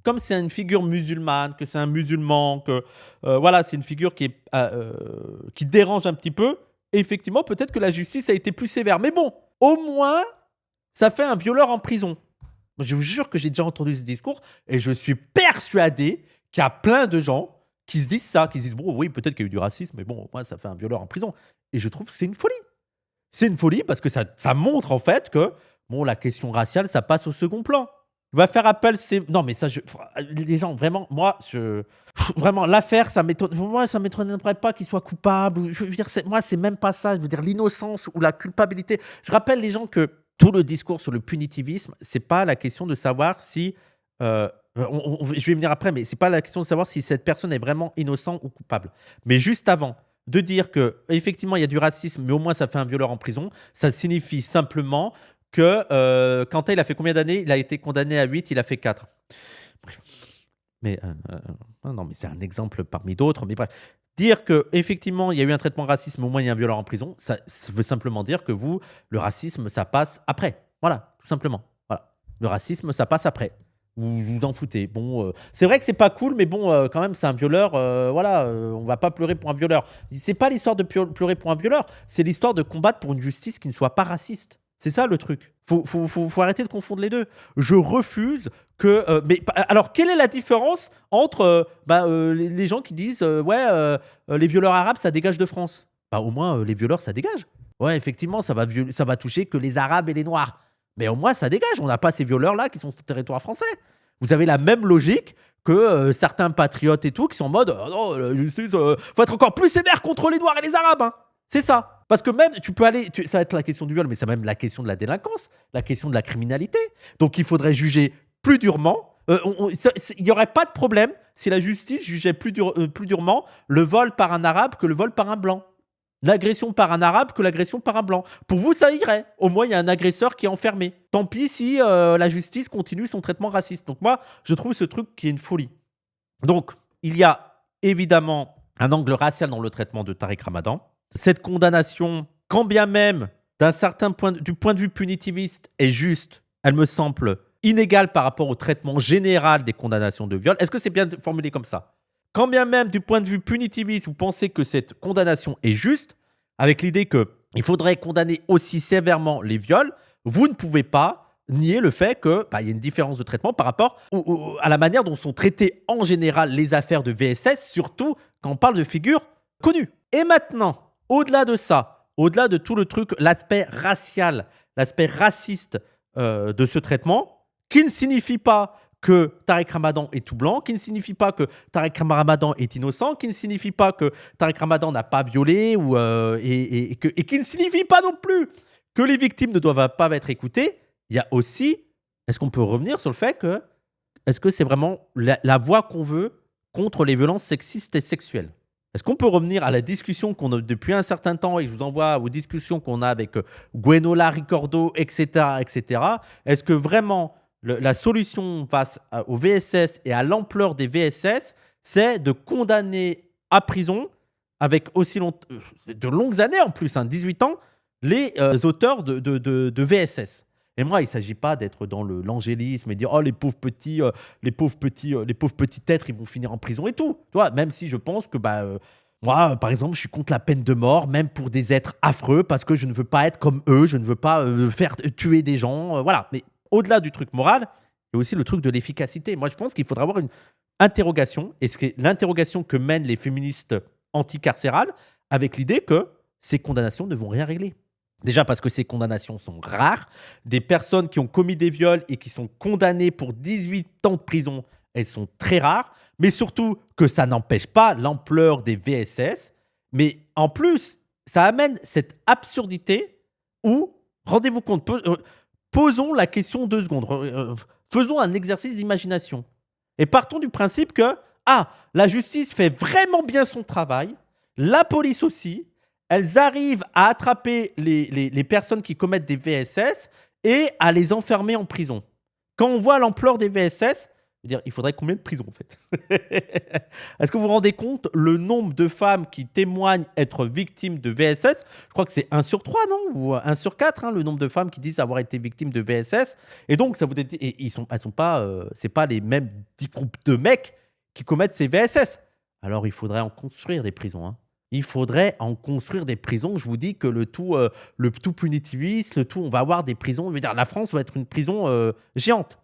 comme c'est une figure musulmane, que c'est un musulman, que voilà, c'est une figure qui dérange un petit peu. Et effectivement, peut-être que la justice a été plus sévère. Mais bon, au moins, ça fait un violeur en prison. » Je vous jure que j'ai déjà entendu ce discours et je suis persuadé qu'il y a plein de gens qui se disent ça, qui se disent bon, oui, peut-être qu'il y a eu du racisme, mais bon, moi, ça fait un violeur en prison. Et je trouve que c'est une folie. C'est une folie parce que ça montre en fait que bon, la question raciale, ça passe au second plan. Il va faire appel, non, mais ça, les gens, vraiment, vraiment, l'affaire, moi, ça ne m'étonnerait pas qu'il soit coupable. Je veux dire, moi, c'est même pas ça. Je veux dire, l'innocence ou la culpabilité. Je rappelle les gens que tout le discours sur le punitivisme, c'est pas la question de savoir si. Je vais venir après, mais c'est pas la question de savoir si cette personne est vraiment innocent ou coupable. Mais juste avant de dire que effectivement il y a du racisme, mais au moins ça fait un violeur en prison, ça signifie simplement que Quentin, il a fait combien d'années? Il a été condamné à 8, il a fait 4. Bref. Mais non, mais c'est un exemple parmi d'autres. Mais bref, dire que effectivement il y a eu un traitement raciste, mais au moins il y a un violeur en prison, ça veut simplement dire que le racisme, ça passe après. Voilà, tout simplement. Voilà, le racisme, ça passe après. Vous vous en foutez. Bon, c'est vrai que c'est pas cool, mais bon, quand même, c'est un violeur. Voilà, on va pas pleurer pour un violeur. C'est pas l'histoire de pleurer pour un violeur, c'est l'histoire de combattre pour une justice qui ne soit pas raciste. C'est ça le truc. Faut arrêter de confondre les deux. Je refuse que. Alors, quelle est la différence entre les gens qui disent les violeurs arabes, ça dégage de France? Au moins, les violeurs, ça dégage. Ouais, effectivement, ça va toucher que les Arabes et les Noirs. Mais au moins, ça dégage. On n'a pas ces violeurs-là qui sont sur le territoire français. Vous avez la même logique que certains patriotes et tout qui sont en mode non, la justice, faut être encore plus sévère contre les Noirs et les Arabes. Hein. C'est ça. Parce que même, tu peux aller. Ça va être la question du viol, mais c'est même la question de la délinquance, la question de la criminalité. Donc, il faudrait juger plus durement. Il n'y aurait pas de problème si la justice jugeait plus durement le vol par un Arabe que le vol par un Blanc. L'agression par un arabe que l'agression par un blanc. Pour vous, ça irait. Au moins, il y a un agresseur qui est enfermé. Tant pis si la justice continue son traitement raciste. Donc moi, je trouve ce truc qui est une folie. Donc, il y a évidemment un angle racial dans le traitement de Tariq Ramadan. Cette condamnation, quand bien même, du point de vue punitiviste, est juste, elle me semble inégale par rapport au traitement général des condamnations de viol. Est-ce que c'est bien formulé comme ça ? Quand bien même, du point de vue punitiviste, vous pensez que cette condamnation est juste, avec l'idée qu'il faudrait condamner aussi sévèrement les viols, vous ne pouvez pas nier le fait qu'il y a une différence de traitement par rapport à la manière dont sont traitées en général les affaires de VSS, surtout quand on parle de figures connues. Et maintenant, au-delà de ça, au-delà de tout le truc, l'aspect racial, l'aspect raciste de ce traitement, qui ne signifie pas que Tariq Ramadan est tout blanc, qui ne signifie pas que Tariq Ramadan est innocent, qui ne signifie pas que Tariq Ramadan n'a pas violé, et qui ne signifie pas non plus que les victimes ne doivent pas être écoutées. Il y a aussi est-ce qu'on peut revenir sur le fait que, est-ce que c'est vraiment la voie qu'on veut contre les violences sexistes et sexuelles? Est-ce qu'on peut revenir à la discussion qu'on a depuis un certain temps et je vous envoie aux discussions qu'on a avec Gwenola Ricordo, etc., etc. Est-ce que vraiment la solution face au VSS et à l'ampleur des VSS, c'est de condamner à prison avec de longues années en plus, 18 ans, les auteurs de VSS? Et moi, il ne s'agit pas d'être dans l'angélisme et dire oh les pauvres petits, les pauvres petits êtres, ils vont finir en prison et tout. Tu vois, même si je pense que moi, par exemple, je suis contre la peine de mort, même pour des êtres affreux, parce que je ne veux pas être comme eux, je ne veux pas faire tuer des gens, voilà. Mais au-delà du truc moral, il y a aussi le truc de l'efficacité. Moi, je pense qu'il faudra avoir une interrogation, et c'est l'interrogation que mènent les féministes anticarcérales, avec l'idée que ces condamnations ne vont rien régler. Déjà parce que ces condamnations sont rares. Des personnes qui ont commis des viols et qui sont condamnées pour 18 ans de prison, elles sont très rares. Mais surtout que ça n'empêche pas l'ampleur des VSS. Mais en plus, ça amène cette absurdité où, rendez-vous compte, posons la question 2 secondes. Faisons un exercice d'imagination. Et partons du principe que, la justice fait vraiment bien son travail, la police aussi. Elles arrivent à attraper les personnes qui commettent des VSS et à les enfermer en prison. Quand on voit l'ampleur des VSS, il faudrait combien de prisons en fait? Est-ce que vous vous rendez compte le nombre de femmes qui témoignent être victimes de VSS? Je crois que c'est 1 sur 3, non? Ou 1 sur 4, le nombre de femmes qui disent avoir été victimes de VSS. Et donc, ça vous dit, elles sont pas, c'est pas les mêmes 10 groupes de mecs qui commettent ces VSS. Alors, il faudrait en construire des prisons, Il faudrait en construire des prisons. Je vous dis que le tout punitiviste, on va avoir des prisons. Je veux dire, la France va être une prison géante.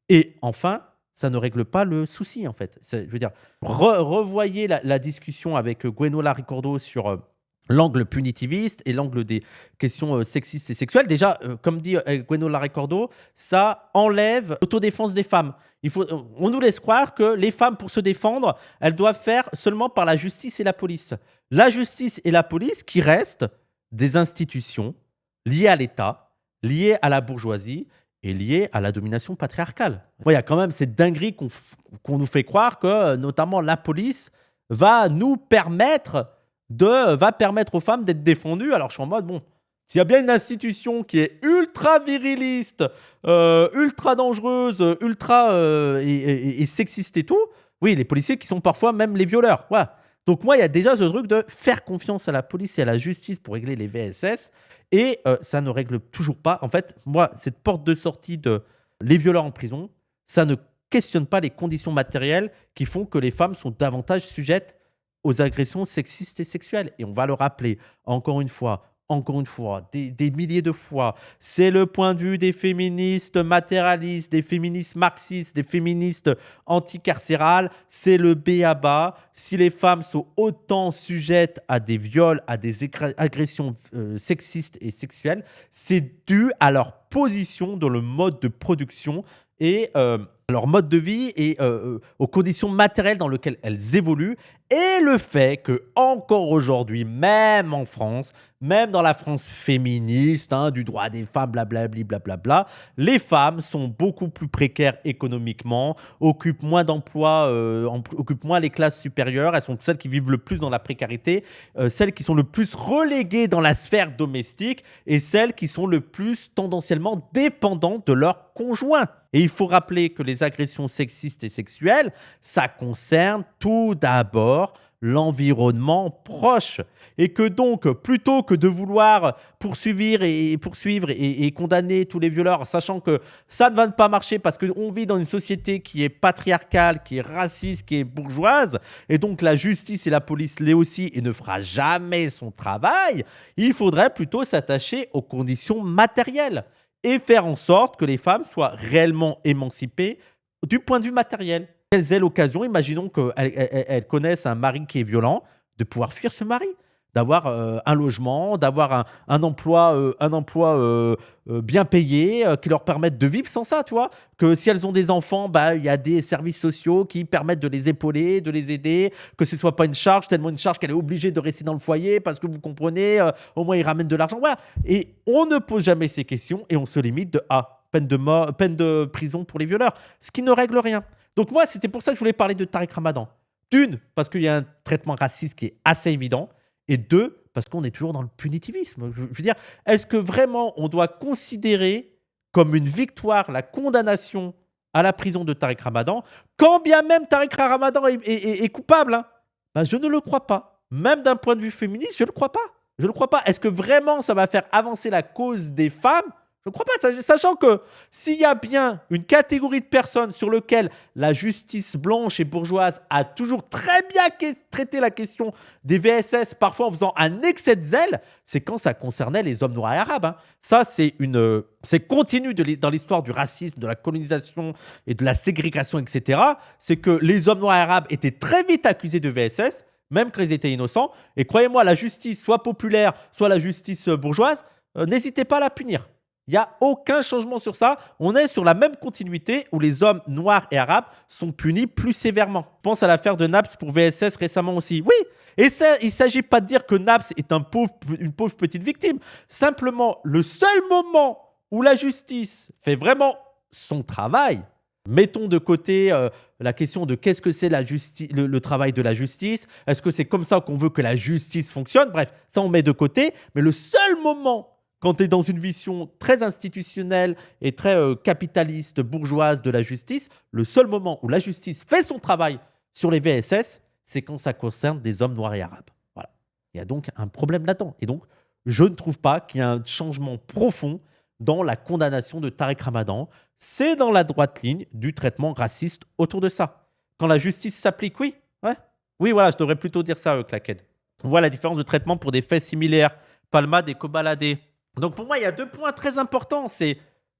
Et enfin, ça ne règle pas le souci, en fait. Je veux dire, revoyez la discussion avec Gwenola Ricordo sur l'angle punitiviste et l'angle des questions sexistes et sexuelles. Déjà, comme dit Gwenola Ricordo, ça enlève l'autodéfense des femmes. On nous laisse croire que les femmes, pour se défendre, elles doivent faire seulement par la justice et la police. La justice et la police qui restent des institutions liées à l'État, liées à la bourgeoisie et liées à la domination patriarcale. Il y a quand même cette dinguerie qu'on nous fait croire que, notamment, la police va permettre aux femmes d'être défendues. Alors, je suis en mode, s'il y a bien une institution qui est ultra viriliste, ultra dangereuse, ultra et sexiste et tout, oui, les policiers qui sont parfois même les violeurs. Voilà. Donc moi, il y a déjà ce truc de faire confiance à la police et à la justice pour régler les VSS. Et ça ne règle toujours pas. En fait, moi, cette porte de sortie de les violeurs en prison, ça ne questionne pas les conditions matérielles qui font que les femmes sont davantage sujettes aux agressions sexistes et sexuelles. Et on va le rappeler encore une fois, des milliers de fois. C'est le point de vue des féministes matérialistes, des féministes marxistes, des féministes anticarcérales. C'est le b.a.-ba. Si les femmes sont autant sujettes à des viols, à des agressions sexistes et sexuelles, c'est dû à leur position dans le mode de production et leur mode de vie et aux conditions matérielles dans lesquelles elles évoluent, et le fait que encore aujourd'hui, même en France, même dans la France féministe, du droit des femmes, blablabla, les femmes sont beaucoup plus précaires économiquement, occupent moins d'emplois, occupent moins les classes supérieures, elles sont celles qui vivent le plus dans la précarité, celles qui sont le plus reléguées dans la sphère domestique et celles qui sont le plus tendanciellement dépendantes de leur conjoint. Et il faut rappeler que les agressions sexistes et sexuelles, ça concerne tout d'abord l'environnement proche. Et que donc, plutôt que de vouloir poursuivre et condamner tous les violeurs, sachant que ça ne va pas marcher parce qu'on vit dans une société qui est patriarcale, qui est raciste, qui est bourgeoise, et donc la justice et la police l'est aussi et ne fera jamais son travail, il faudrait plutôt s'attacher aux conditions matérielles et faire en sorte que les femmes soient réellement émancipées du point de vue matériel. Qu'elles aient l'occasion, imaginons qu'elles connaissent un mari qui est violent, de pouvoir fuir ce mari, d'avoir un logement, d'avoir un emploi bien payé, qui leur permette de vivre sans ça, tu vois. Que si elles ont des enfants, il y a des services sociaux qui permettent de les épauler, de les aider, que ce ne soit pas une charge, tellement une charge qu'elle est obligée de rester dans le foyer parce que vous comprenez, au moins ils ramènent de l'argent. Voilà. Et on ne pose jamais ces questions et on se limite de peine de mort, peine de prison pour les violeurs, ce qui ne règle rien. Donc moi, c'était pour ça que je voulais parler de Tariq Ramadan. D'une, parce qu'il y a un traitement raciste qui est assez évident, et deux, parce qu'on est toujours dans le punitivisme. Je veux dire, est-ce que vraiment on doit considérer comme une victoire la condamnation à la prison de Tariq Ramadan, quand bien même Tariq Ramadan est coupable, hein? Ben, je ne le crois pas. Même d'un point de vue féministe, je ne le crois pas. Je ne le crois pas. Est-ce que vraiment ça va faire avancer la cause des femmes? Je ne crois pas. Sachant que s'il y a bien une catégorie de personnes sur lesquelles la justice blanche et bourgeoise a toujours très bien traité la question des VSS, parfois en faisant un excès de zèle, c'est quand ça concernait les hommes noirs et arabes, hein. Ça, c'est continu dans l'histoire du racisme, de la colonisation et de la ségrégation, etc. C'est que les hommes noirs et arabes étaient très vite accusés de VSS, même quand ils étaient innocents. Et croyez-moi, la justice, soit populaire, soit la justice bourgeoise, n'hésitez pas à la punir. Il n'y a aucun changement sur ça. On est sur la même continuité où les hommes noirs et arabes sont punis plus sévèrement. Je pense à l'affaire de Naps pour VSS récemment aussi. Oui, et ça, il ne s'agit pas de dire que Naps est une pauvre petite victime. Simplement, le seul moment où la justice fait vraiment son travail, mettons de côté la question de qu'est-ce que c'est le travail de la justice. Est-ce que c'est comme ça qu'on veut que la justice fonctionne? Bref, ça on met de côté. Mais le seul moment quand tu es dans une vision très institutionnelle et très capitaliste, bourgeoise de la justice, le seul moment où la justice fait son travail sur les VSS, c'est quand ça concerne des hommes noirs et arabes. Voilà. Il y a donc un problème là-dedans. Et donc, je ne trouve pas qu'il y ait un changement profond dans la condamnation de Tariq Ramadan. C'est dans la droite ligne du traitement raciste autour de ça. Quand la justice s'applique, oui. Ouais. Oui, voilà, je devrais plutôt dire ça, Claquette. On voit la différence de traitement pour des faits similaires. Palmade et Kobalade. Donc pour moi, il y a deux points très importants. C'est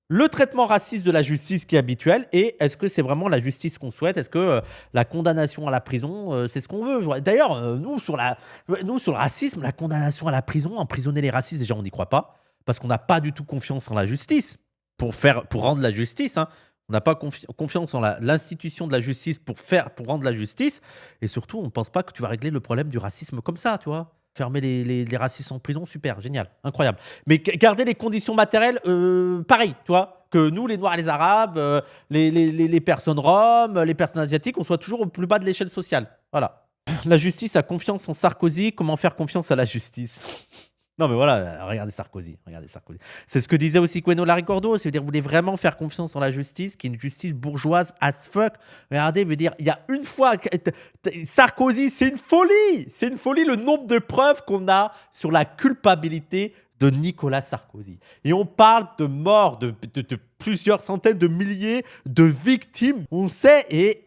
le traitement raciste de la justice qui est habituel et est-ce que c'est vraiment la justice qu'on souhaite? Est-ce que la condamnation à la prison, c'est ce qu'on veut? D'ailleurs, nous, sur le racisme, la condamnation à la prison, emprisonner les racistes, déjà, on n'y croit pas parce qu'on n'a pas du tout confiance en la justice pour rendre la justice, hein. On n'a pas confiance en l'institution de la justice pour rendre la justice et surtout, on ne pense pas que tu vas régler le problème du racisme comme ça, tu vois. Fermer les racistes en prison, super, génial, incroyable. Mais garder les conditions matérielles, pareil, tu vois, que nous, les Noirs et les Arabes, les personnes roms, les personnes asiatiques, on soit toujours au plus bas de l'échelle sociale. Voilà. La justice a confiance en Sarkozy. Comment faire confiance à la justice? Non, mais voilà, regardez Sarkozy. C'est ce que disait aussi Queno Larricordo. C'est-à-dire, vous voulez vraiment faire confiance en la justice, qui est une justice bourgeoise as fuck. Regardez, veut dire, il y a une fois. Sarkozy, c'est une folie. C'est une folie le nombre de preuves qu'on a sur la culpabilité de Nicolas Sarkozy. Et on parle de morts, de plusieurs centaines de milliers de victimes. On sait, et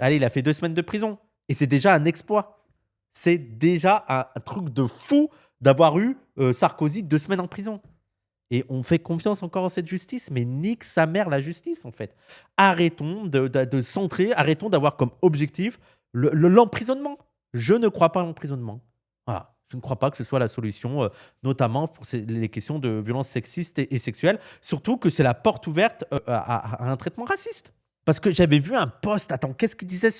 allez, il a fait 2 semaines de prison. Et c'est déjà un exploit. C'est déjà un truc de fou d'avoir eu Sarkozy 2 semaines en prison. Et on fait confiance encore en cette justice, mais nique sa mère la justice en fait. Arrêtons de centrer, arrêtons d'avoir comme objectif l'emprisonnement. Je ne crois pas à l'emprisonnement. Voilà. Je ne crois pas que ce soit la solution, notamment pour les questions de violences sexistes et sexuelles, surtout que c'est la porte ouverte à un traitement raciste. Parce que j'avais vu un post, attends, qu'est-ce qu'il disait,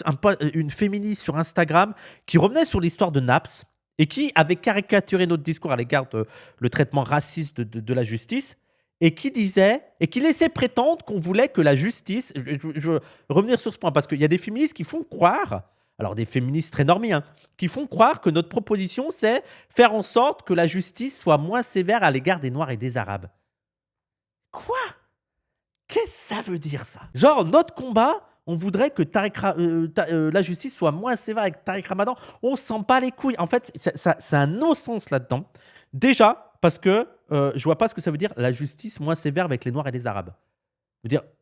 une féministe sur Instagram qui revenait sur l'histoire de Naps et qui avait caricaturé notre discours à l'égard de le traitement raciste de la justice et qui disait, et qui laissait prétendre qu'on voulait que la justice, je veux revenir sur ce point, parce qu'il y a des féministes qui font croire, alors des féministes très normées, hein, qui font croire que notre proposition, c'est faire en sorte que la justice soit moins sévère à l'égard des Noirs et des Arabes. Quoi? Qu'est-ce que ça veut dire ça? Genre, notre combat, on voudrait que la justice soit moins sévère avec Tariq Ramadan. On s'en bat les couilles. En fait, c'est un non-sens là-dedans. Déjà, parce que je vois pas ce que ça veut dire la justice moins sévère avec les Noirs et les Arabes.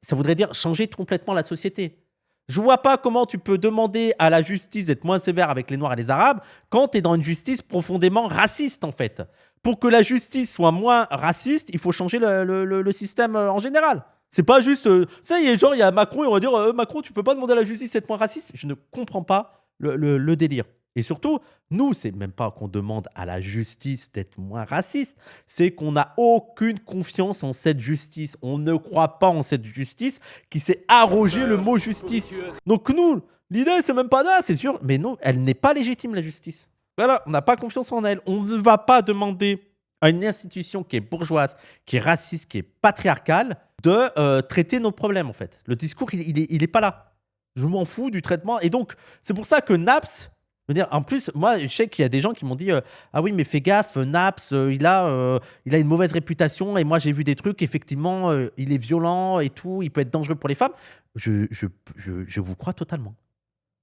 Ça voudrait dire changer complètement la société. Je vois pas comment tu peux demander à la justice d'être moins sévère avec les Noirs et les Arabes quand tu es dans une justice profondément raciste, en fait. Pour que la justice soit moins raciste, il faut changer le système en général. C'est pas juste... tu sais, il y a Macron et on va dire Macron, tu peux pas demander à la justice d'être moins raciste. Je ne comprends pas le délire. Et surtout, nous, c'est même pas qu'on demande à la justice d'être moins raciste, c'est qu'on n'a aucune confiance en cette justice. On ne croit pas en cette justice qui s'est arrogé le mot justice. Donc nous, l'idée, c'est même pas là, c'est sûr. Mais non, elle n'est pas légitime, la justice. Voilà, on n'a pas confiance en elle. On ne va pas demander à une institution qui est bourgeoise, qui est raciste, qui est patriarcale, de traiter nos problèmes, en fait. Le discours, il est pas là. Je m'en fous du traitement. Et donc, c'est pour ça que Naps, je veux dire, en plus, moi, je sais qu'il y a des gens qui m'ont dit ah oui, mais fais gaffe, Naps, il a une mauvaise réputation. Et moi, j'ai vu des trucs, effectivement, il est violent et tout, il peut être dangereux pour les femmes. Je vous crois totalement.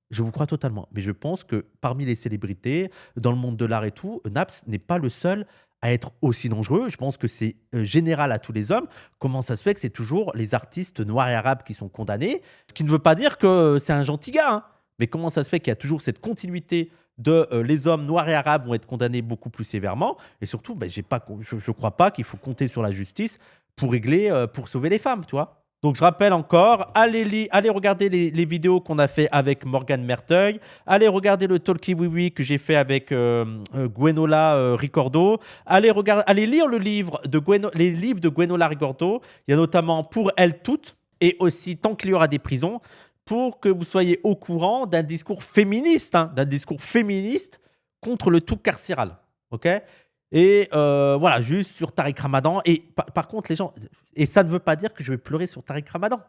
Je vous crois totalement. Mais je pense que parmi les célébrités, dans le monde de l'art et tout, Naps n'est pas le seul à être aussi dangereux. Je pense que c'est général à tous les hommes. Comment ça se fait que c'est toujours les artistes noirs et arabes qui sont condamnés? Ce qui ne veut pas dire que c'est un gentil gars, hein. Mais comment ça se fait qu'il y a toujours cette continuité de les hommes noirs et arabes vont être condamnés beaucoup plus sévèrement? Et surtout, ben, je ne crois pas qu'il faut compter sur la justice pour régler, pour sauver les femmes, tu vois. Donc, je rappelle encore, allez regarder les vidéos qu'on a fait avec Morgane Merteuil. Allez regarder le Talkie Oui Oui que j'ai fait avec Gwenola Ricordo. Allez lire les livres de Gwenola Ricordo. Il y a notamment Pour elles toutes et aussi Tant qu'il y aura des prisons, pour que vous soyez au courant d'un discours féministe, hein, contre le tout carcéral. OK? Et voilà, juste sur Tariq Ramadan. Et par contre, les gens. Et ça ne veut pas dire que je vais pleurer sur Tariq Ramadan.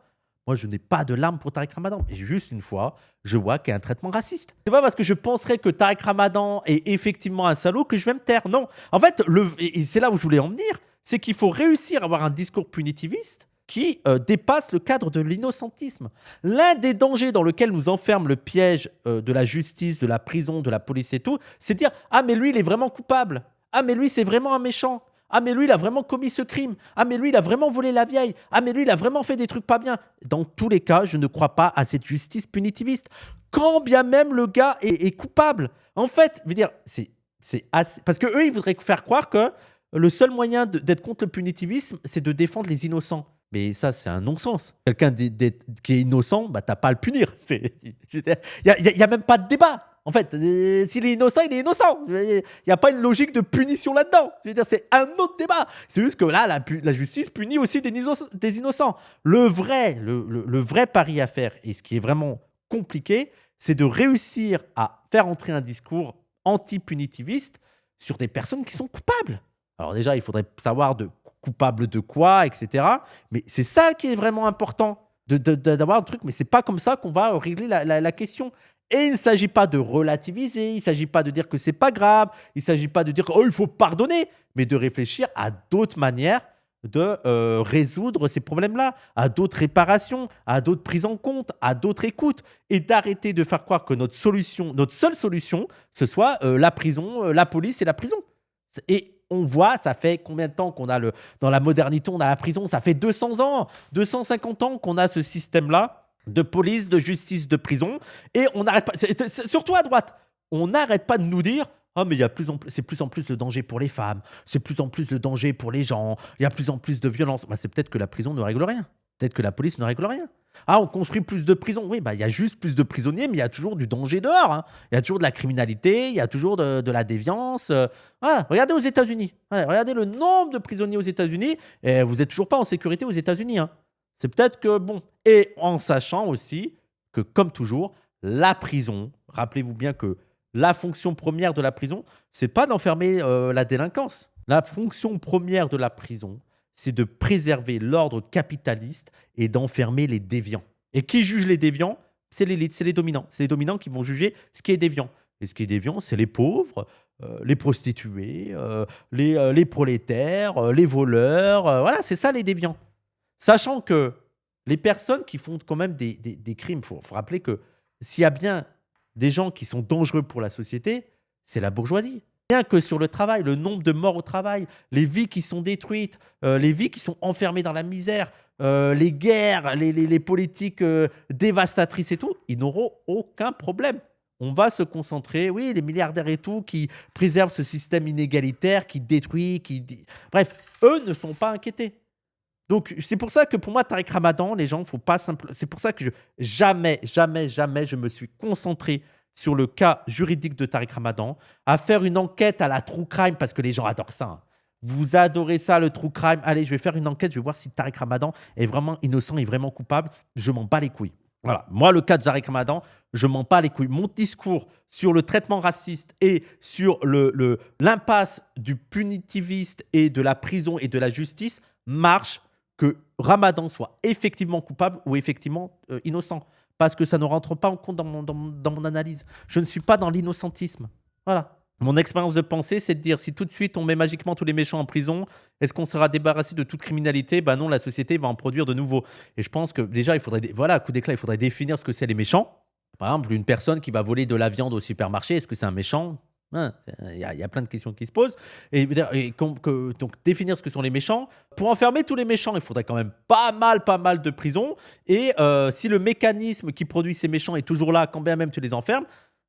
Moi, je n'ai pas de larmes pour Tariq Ramadan. Et juste une fois, je vois qu'il y a un traitement raciste. C'est pas parce que je penserais que Tariq Ramadan est effectivement un salaud que je vais me taire. Non. En fait, et c'est là où je voulais en venir, c'est qu'il faut réussir à avoir un discours punitiviste qui dépasse le cadre de l'innocentisme. L'un des dangers dans lequel nous enferme le piège de la justice, de la prison, de la police et tout, c'est de dire « Ah, mais lui, il est vraiment coupable. Ah, mais lui, c'est vraiment un méchant. Ah, mais lui, il a vraiment commis ce crime. Ah, mais lui, il a vraiment volé la vieille. Ah, mais lui, il a vraiment fait des trucs pas bien. » Dans tous les cas, je ne crois pas à cette justice punitiviste. Quand bien même le gars est coupable. En fait, je veux dire, c'est assez... Parce qu'eux, ils voudraient faire croire que le seul moyen d'être contre le punitivisme, c'est de défendre les innocents. Mais ça, c'est un non-sens. Quelqu'un qui est innocent, bah, t'as pas à le punir. Il n'y a même pas de débat. En fait, s'il est innocent, il est innocent. Il n'y a pas une logique de punition là-dedans. Je veux dire, c'est un autre débat. C'est juste que là, la justice punit aussi des innocents. Le vrai pari à faire, et ce qui est vraiment compliqué, c'est de réussir à faire entrer un discours anti-punitiviste sur des personnes qui sont coupables. Alors déjà, il faudrait savoir coupable de quoi, etc. Mais c'est ça qui est vraiment important, d'avoir un truc. Mais c'est pas comme ça qu'on va régler la question. Et il ne s'agit pas de relativiser, il ne s'agit pas de dire que c'est pas grave, il ne s'agit pas de dire oh il faut pardonner, mais de réfléchir à d'autres manières de résoudre ces problèmes-là, à d'autres réparations, à d'autres prises en compte, à d'autres écoutes, et d'arrêter de faire croire que notre seule solution, ce soit la prison, la police et la prison. Et on voit, ça fait combien de temps qu'on a dans la modernité, on a la prison, ça fait 200 ans, 250 ans qu'on a ce système-là de police, de justice, de prison, et on n'arrête pas, surtout à droite, on n'arrête pas de nous dire ah mais c'est plus en plus le danger pour les femmes, c'est plus en plus le danger pour les gens, il y a plus en plus de violence. Bah, c'est peut-être que la prison ne règle rien, peut-être que la police ne règle rien. Ah, on construit plus de prisons. Oui, bah, il y a juste plus de prisonniers, mais il y a toujours du danger dehors, hein. Il y a toujours de la criminalité, il y a toujours de la déviance. Ah, regardez aux États-Unis. Ouais, regardez le nombre de prisonniers aux États-Unis, et vous n'êtes toujours pas en sécurité aux États-Unis, hein. C'est peut-être que, bon, et en sachant aussi que, comme toujours, la prison, rappelez-vous bien que la fonction première de la prison, c'est pas d'enfermer la délinquance. La fonction première de la prison, c'est de préserver l'ordre capitaliste et d'enfermer les déviants. Et qui juge les déviants? C'est l'élite, c'est les dominants. C'est les dominants qui vont juger ce qui est déviant. Et ce qui est déviant, c'est les pauvres, les prostituées, les prolétaires, les voleurs. Voilà, c'est ça les déviants. Sachant que les personnes qui font quand même des crimes, il faut rappeler que s'il y a bien des gens qui sont dangereux pour la société, c'est la bourgeoisie. Rien que sur le travail, le nombre de morts au travail, les vies qui sont détruites, les vies qui sont enfermées dans la misère, les guerres, les politiques dévastatrices et tout, ils n'auront aucun problème. On va se concentrer, oui, les milliardaires et tout, qui préservent ce système inégalitaire, qui détruit, Bref, eux ne sont pas inquiétés. Donc, c'est pour ça que pour moi, Tariq Ramadan, les gens, faut pas c'est pour ça que jamais, je me suis concentré sur le cas juridique de Tariq Ramadan, à faire une enquête à la true crime, parce que les gens adorent ça, hein. Vous adorez ça, le true crime. Allez, je vais faire une enquête, je vais voir si Tariq Ramadan est vraiment innocent et vraiment coupable. Je m'en bats les couilles. Voilà, moi, le cas de Tariq Ramadan, je m'en bats les couilles. Mon discours sur le traitement raciste et sur l'impasse du punitiviste et de la prison et de la justice marche que Ramadan soit effectivement coupable ou effectivement innocent. Parce que ça ne rentre pas en compte dans mon analyse. Je ne suis pas dans l'innocentisme. Voilà. Mon expérience de pensée, c'est de dire si tout de suite on met magiquement tous les méchants en prison, est-ce qu'on sera débarrassé de toute criminalité? Ben non, la société va en produire de nouveaux. Et je pense que déjà, il faudrait, voilà, coup d'éclat, il faudrait définir ce que c'est les méchants. Par exemple, une personne qui va voler de la viande au supermarché, est-ce que c'est un méchant? Hein, il y a plein de questions qui se posent. Donc, définir ce que sont les méchants. Pour enfermer tous les méchants, il faudrait quand même pas mal de prisons. Et si le mécanisme qui produit ces méchants est toujours là, quand bien même tu les enfermes,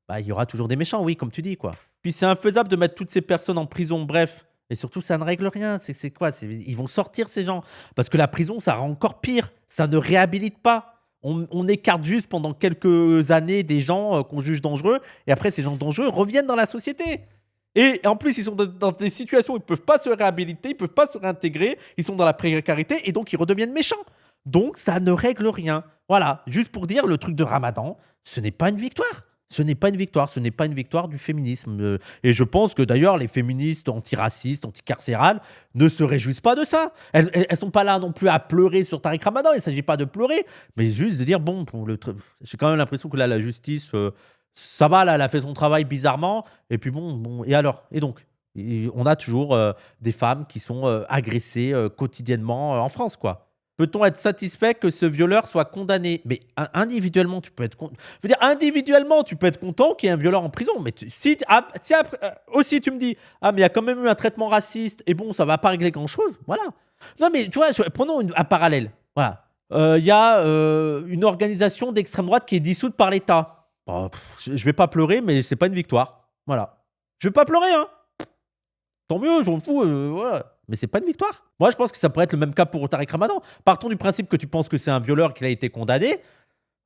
bah, il y aura toujours des méchants, oui, comme tu dis, quoi. Puis c'est infaisable de mettre toutes ces personnes en prison, bref. Et surtout, ça ne règle rien. C'est quoi? Ils vont sortir, ces gens. Parce que la prison, ça rend encore pire. Ça ne réhabilite pas. On écarte juste pendant quelques années des gens qu'on juge dangereux. Et après, ces gens dangereux reviennent dans la société. Et en plus, ils sont dans des situations où ils ne peuvent pas se réhabiliter, ils ne peuvent pas se réintégrer. Ils sont dans la précarité et donc ils redeviennent méchants. Donc, ça ne règle rien. Voilà. Juste pour dire, le truc de Ramadan, ce n'est pas une victoire. Ce n'est pas une victoire, ce n'est pas une victoire du féminisme. Et je pense que d'ailleurs, les féministes antiracistes, anticarcérales ne se réjouissent pas de ça. Elles ne sont pas là non plus à pleurer sur Tariq Ramadan. Il ne s'agit pas de pleurer, mais juste de dire bon, j'ai quand même l'impression que là, la justice, ça va, là, elle a fait son travail bizarrement. Et puis bon et alors? Et donc? On a toujours des femmes qui sont agressées quotidiennement en France, quoi. Peut-on être satisfait que ce violeur soit condamné? Mais individuellement, tu peux être content. Je veux dire, individuellement, tu peux être content qu'il y ait un violeur en prison. Mais si après, aussi tu me dis, ah, mais il y a quand même eu un traitement raciste, et bon, ça va pas régler grand-chose. Voilà. Non, mais tu vois, prenons un parallèle. Voilà. Il y a une organisation d'extrême droite qui est dissoute par l'État. Bah, je vais pas pleurer, mais c'est pas une victoire. Voilà. Je vais pas pleurer, hein. Tant mieux, je m'en fous. Voilà. Mais c'est pas une victoire. Moi, je pense que ça pourrait être le même cas pour Tariq Ramadan. Partons du principe que tu penses que c'est un violeur qui a été condamné.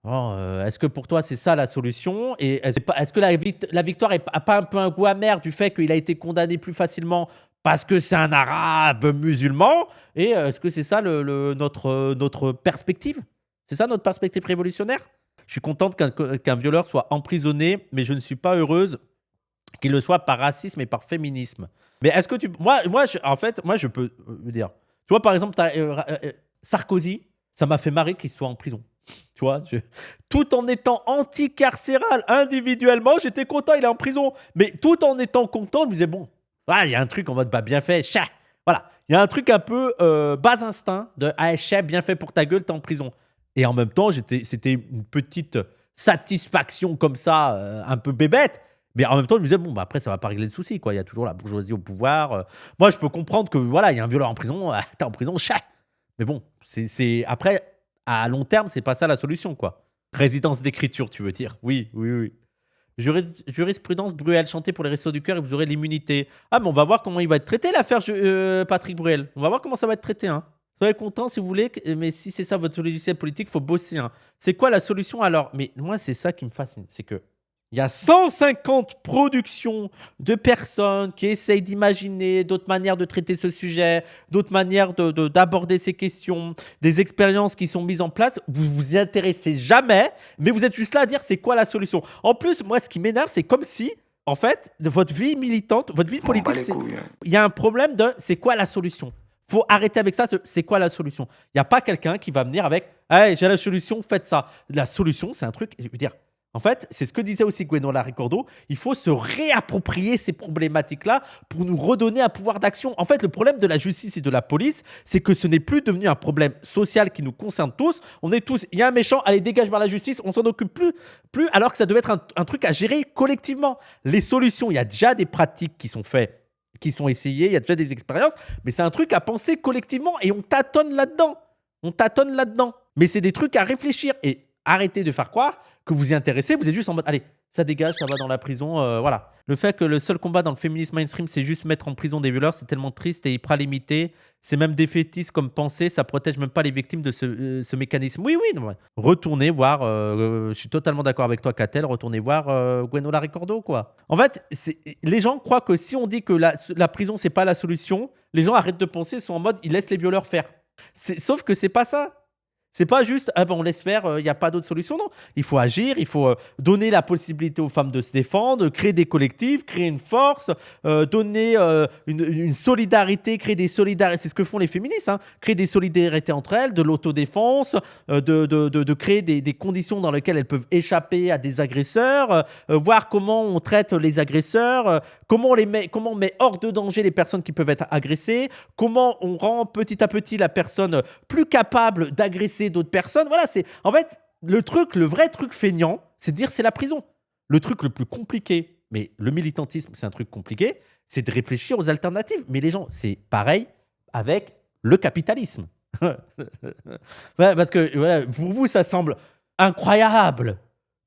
Bon, est-ce que pour toi, c'est ça la solution? Et est-ce que la victoire n'a pas un peu un goût amer du fait qu'il a été condamné plus facilement parce que c'est un arabe musulman? Et est-ce que c'est ça notre perspective? C'est ça notre perspective révolutionnaire? Je suis contente qu'un violeur soit emprisonné, mais je ne suis pas heureuse qu'il le soit par racisme et par féminisme. Mais est-ce que tu. En fait, je peux dire. Tu vois, par exemple, Sarkozy, ça m'a fait marrer qu'il soit en prison. Tu vois, tout en étant anti-carcéral individuellement, j'étais content, il est en prison. Mais tout en étant content, je me disais, bon, il y a un truc en mode, bah, bien fait, chat. Voilà, il y a un truc un peu bas instinct de, ah, chat, bien fait pour ta gueule, t'es en prison. Et en même temps, c'était une petite satisfaction comme ça, un peu bébête. Mais en même temps, je me disais, bon, bah après, ça va pas régler le souci, quoi. Il y a toujours la bourgeoisie au pouvoir. Moi, je peux comprendre que, voilà, il y a un violeur en prison, t'es en prison, chat. Mais bon, après, à long terme, c'est pas ça la solution, quoi. Résidence d'écriture, tu veux dire? Oui, oui, oui. Jurisprudence Bruel, chanté pour les Restos du Cœur et vous aurez l'immunité. Ah, mais on va voir comment il va être traité, l'affaire Patrick Bruel. On va voir comment ça va être traité, hein. Soyez content si vous voulez, mais si c'est ça votre logiciel politique, il faut bosser, hein. C'est quoi la solution alors? Mais moi, c'est ça qui me fascine, c'est que il y a 150 productions de personnes qui essayent d'imaginer d'autres manières de traiter ce sujet, d'autres manières d'aborder ces questions, des expériences qui sont mises en place. Vous vous y intéressez jamais, mais vous êtes juste là à dire c'est quoi la solution. En plus, moi, ce qui m'énerve, c'est comme si, en fait, votre vie militante, votre vie politique, il y a un problème de c'est quoi la solution. Faut arrêter avec ça, c'est quoi la solution. Il n'y a pas quelqu'un qui va venir avec hey, j'ai la solution, faites ça. La solution, c'est un truc, je veux dire, en fait, c'est ce que disait aussi Gwenola Ricordo, il faut se réapproprier ces problématiques-là pour nous redonner un pouvoir d'action. En fait, le problème de la justice et de la police, c'est que ce n'est plus devenu un problème social qui nous concerne tous. On est tous, il y a un méchant, allez, dégage par la justice, on s'en occupe plus, alors que ça devait être un truc à gérer collectivement. Les solutions, il y a déjà des pratiques qui sont faites, qui sont essayées, il y a déjà des expériences, mais c'est un truc à penser collectivement et on tâtonne là-dedans. Mais c'est des trucs à réfléchir et arrêtez de faire croire que vous y intéressez, vous êtes juste en mode allez, ça dégage, ça va dans la prison, voilà. Le fait que le seul combat dans le féminisme mainstream, c'est juste mettre en prison des violeurs, c'est tellement triste et hyper limité. C'est même défaitiste comme pensée, ça protège même pas les victimes de ce mécanisme. Oui, oui, non, ouais. Retournez voir, je suis totalement d'accord avec toi, Catel, retournez voir Gwenola Ricordo, quoi. En fait, les gens croient que si on dit que la prison, c'est pas la solution, les gens arrêtent de penser, sont en mode, ils laissent les violeurs faire. Sauf que c'est pas ça. C'est pas juste, ah ben on l'espère, il n'y a pas d'autre solution. Non, il faut agir, il faut donner la possibilité aux femmes de se défendre, créer des collectifs, créer une force, donner une solidarité, créer des solidarités. C'est ce que font les féministes, hein. Créer des solidarités entre elles, de l'autodéfense, de créer des conditions dans lesquelles elles peuvent échapper à des agresseurs, voir comment on traite les agresseurs, comment on met hors de danger les personnes qui peuvent être agressées, comment on rend petit à petit la personne plus capable d'agresser d'autres personnes. Voilà, c'est en fait le vrai truc feignant, c'est de dire c'est la prison. Le truc le plus compliqué, mais le militantisme, c'est un truc compliqué, c'est de réfléchir aux alternatives. Mais les gens, c'est pareil avec le capitalisme. Voilà, parce que voilà, pour vous, ça semble incroyable.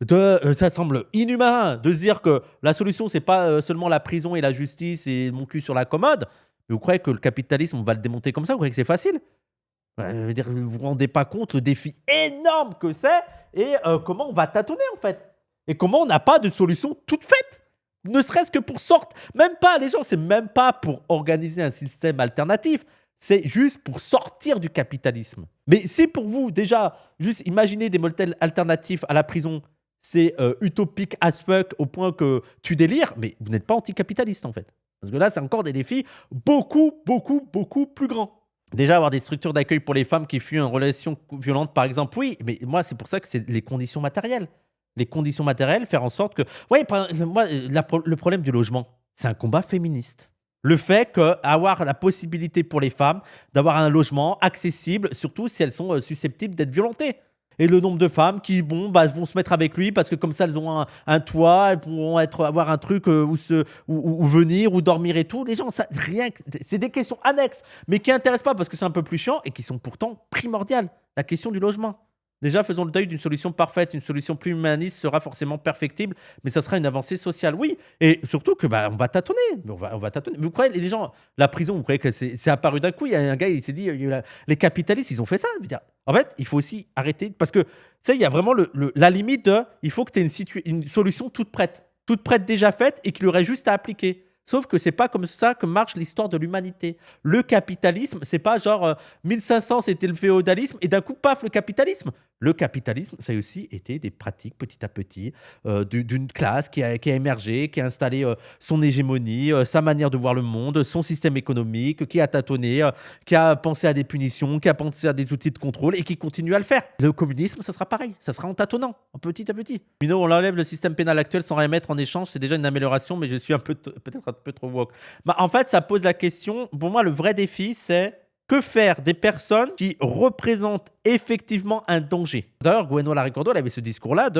Ça semble inhumain de se dire que la solution, c'est pas seulement la prison et la justice et mon cul sur la commode. Mais vous croyez que le capitalisme, on va le démonter comme ça? Vous croyez que c'est facile? Je veux dire, vous vous rendez pas compte le défi énorme que c'est et comment on va tâtonner en fait. Et comment on n'a pas de solution toute faite. Ne serait-ce que pour sortir. Même pas, les gens, c'est même pas pour organiser un système alternatif. C'est juste pour sortir du capitalisme. Mais si pour vous, déjà, juste imaginer des modèles alternatifs à la prison, c'est utopique as fuck au point que tu délires, mais vous n'êtes pas anticapitaliste en fait. Parce que là, c'est encore des défis beaucoup, beaucoup, beaucoup plus grands. Déjà, avoir des structures d'accueil pour les femmes qui fuient une relation violente, par exemple, oui, mais moi, c'est pour ça que c'est les conditions matérielles. Les conditions matérielles, faire en sorte que... Oui, moi, le problème du logement, c'est un combat féministe. Le fait qu'avoir la possibilité pour les femmes d'avoir un logement accessible, surtout si elles sont susceptibles d'être violentées. Et le nombre de femmes qui vont se mettre avec lui parce que comme ça, elles ont un toit, elles pourront avoir un truc où venir, où dormir et tout. Les gens, c'est des questions annexes, mais qui n'intéressent pas parce que c'est un peu plus chiant et qui sont pourtant primordiales. La question du logement. Déjà, faisons le deuil d'une solution parfaite. Une solution plus humaniste sera forcément perfectible, mais ça sera une avancée sociale. Oui, et surtout que on va tâtonner. On va tâtonner. Mais vous croyez, les gens, la prison, vous croyez que c'est apparu d'un coup? Il y a un gars, il s'est dit, les capitalistes, ils ont fait ça. Je veux dire, en fait, il faut aussi arrêter. Parce que, tu sais, il y a vraiment la limite de, il faut que tu aies une solution toute prête déjà faite et qu'il y aurait juste à appliquer. Sauf que c'est pas comme ça que marche l'histoire de l'humanité. Le capitalisme, c'est pas genre 1500 c'était le féodalisme et d'un coup, paf, le capitalisme. Le capitalisme, ça a aussi été des pratiques petit à petit d'une classe qui a émergé, qui a installé son hégémonie, sa manière de voir le monde, son système économique, qui a tâtonné, qui a pensé à des punitions, qui a pensé à des outils de contrôle et qui continue à le faire. Le communisme, ça sera pareil, ça sera en tâtonnant, en petit à petit. Mino, on enlève le système pénal actuel sans rien mettre en échange, c'est déjà une amélioration, mais je suis peut-être un peu trop woke. Bah, en fait, ça pose la question, pour moi, le vrai défi, c'est que faire des personnes qui représentent effectivement un danger? D'ailleurs, Gueno Laricordo, elle avait ce discours-là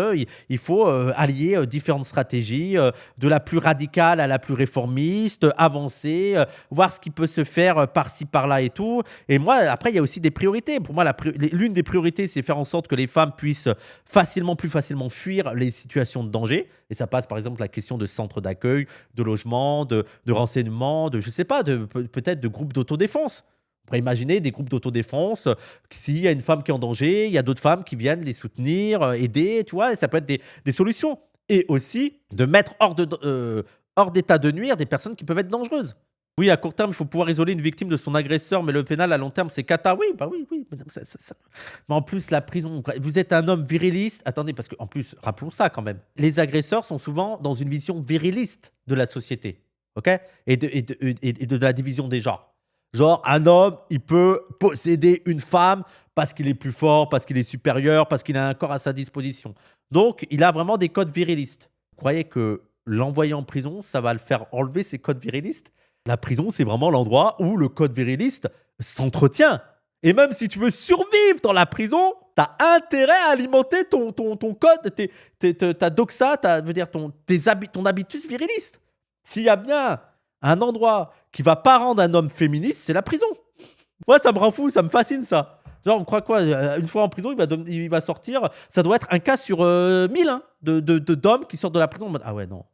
il faut allier différentes stratégies, de la plus radicale à la plus réformiste, avancer, voir ce qui peut se faire par-ci, par-là et tout. Et moi, après, il y a aussi des priorités. Pour moi, l'une des priorités, c'est faire en sorte que les femmes puissent plus facilement fuir les situations de danger. Et ça passe, par exemple, la question de centres d'accueil, de logement, de renseignement, je sais pas, peut-être de groupes d'autodéfense. On pourrait imaginer des groupes d'autodéfense. S'il y a une femme qui est en danger, il y a d'autres femmes qui viennent les soutenir, aider, tu vois, et ça peut être des solutions. Et aussi de mettre hors d'état de nuire des personnes qui peuvent être dangereuses. Oui, à court terme, il faut pouvoir isoler une victime de son agresseur, mais le pénal à long terme, c'est cata. Oui, bah oui. Mais en plus, la prison, vous êtes un homme viriliste. Attendez, parce qu'en plus, rappelons ça quand même. Les agresseurs sont souvent dans une vision viriliste de la société, ok, et de la division des genres. Genre, un homme, il peut posséder une femme parce qu'il est plus fort, parce qu'il est supérieur, parce qu'il a un corps à sa disposition. Donc, il a vraiment des codes virilistes. Vous croyez que l'envoyer en prison, ça va le faire enlever ses codes virilistes? La prison, c'est vraiment l'endroit où le code viriliste s'entretient. Et même si tu veux survivre dans la prison, tu as intérêt à alimenter ton code, ta doxa, ton habitus viriliste. S'il y a bien un endroit qui va pas rendre un homme féministe, c'est la prison. Ouais, ça me rend fou, ça me fascine ça. Genre, on croit quoi? Une fois en prison, il va sortir. Ça doit être un cas sur 1000 hein, d'hommes qui sortent de la prison en mode, ah ouais, non.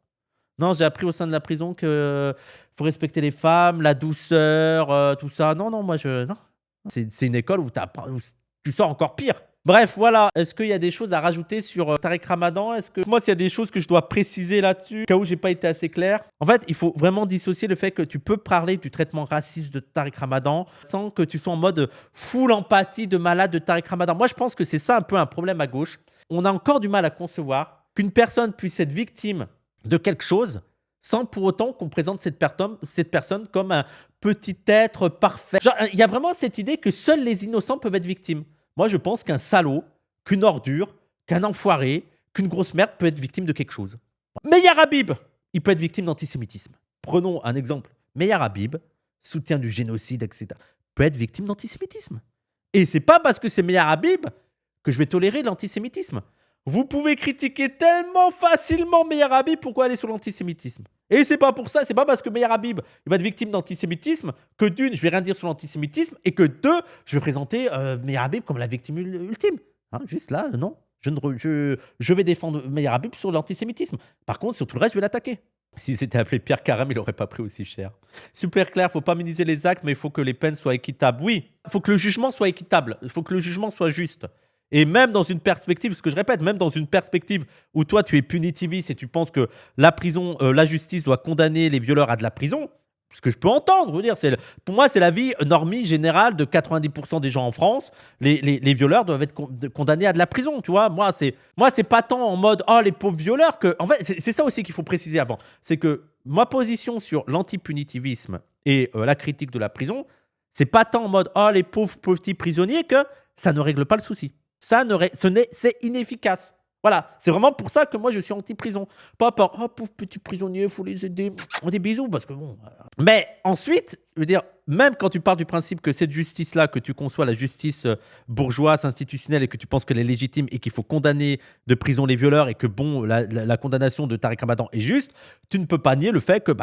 Non, j'ai appris au sein de la prison que faut respecter les femmes, la douceur, tout ça. Non, moi, non. C'est une école où tu sors encore pire. Bref, voilà. Est-ce qu'il y a des choses à rajouter sur Tariq Ramadan? Est-ce que moi, s'il y a des choses que je dois préciser là-dessus, au cas où j'ai pas été assez clair? En fait, il faut vraiment dissocier le fait que tu peux parler du traitement raciste de Tariq Ramadan sans que tu sois en mode full empathie de malade de Tariq Ramadan. Moi, je pense que c'est ça un peu un problème à gauche. On a encore du mal à concevoir qu'une personne puisse être victime de quelque chose sans pour autant qu'on présente cette personne comme un petit être parfait. Genre, il y a vraiment cette idée que seuls les innocents peuvent être victimes. Moi, je pense qu'un salaud, qu'une ordure, qu'un enfoiré, qu'une grosse merde peut être victime de quelque chose. Meilleur Habib, il peut être victime d'antisémitisme. Prenons un exemple. Meilleur Habib, soutien du génocide, etc., peut être victime d'antisémitisme. Et c'est pas parce que c'est Meilleur Habib que je vais tolérer l'antisémitisme. Vous pouvez critiquer tellement facilement Meilleur Habib, pourquoi aller sur l'antisémitisme? Et c'est pas pour ça, c'est pas parce que Meilleur Habib il va être victime d'antisémitisme que d'une, je vais rien dire sur l'antisémitisme et que deux, je vais présenter Meilleur Habib comme la victime ultime. Hein, juste là, non. Je vais défendre Meilleur Habib sur l'antisémitisme. Par contre, sur tout le reste, je vais l'attaquer. S'il s'était appelé Pierre Carême, il n'aurait pas pris aussi cher. Super clair, faut pas minimiser les actes, mais il faut que les peines soient équitables. Oui, il faut que le jugement soit équitable. Il faut que le jugement soit juste. Et même dans une perspective, ce que je répète, même dans une perspective où toi tu es punitiviste et tu penses que la prison, la justice doit condamner les violeurs à de la prison, ce que je peux entendre, je veux dire, pour moi c'est la vie normie générale de 90% des gens en France. Les violeurs doivent être condamnés à de la prison, tu vois. Moi c'est pas tant en mode oh les pauvres violeurs que, en fait c'est ça aussi qu'il faut préciser avant, c'est que ma position sur l'antipunitivisme et la critique de la prison, c'est pas tant en mode oh les pauvres petits prisonniers que ça ne règle pas le souci. C'est inefficace. Voilà, c'est vraiment pour ça que moi je suis anti-prison. Pas par oh pauvres petits prisonniers, faut les aider. Des bisous parce que bon. Voilà. Mais ensuite, je veux dire, même quand tu pars du principe que cette justice-là, que tu conçois la justice bourgeoise, institutionnelle et que tu penses qu'elle est légitime et qu'il faut condamner de prison les violeurs et que bon, la condamnation de Tariq Ramadan est juste, tu ne peux pas nier le fait que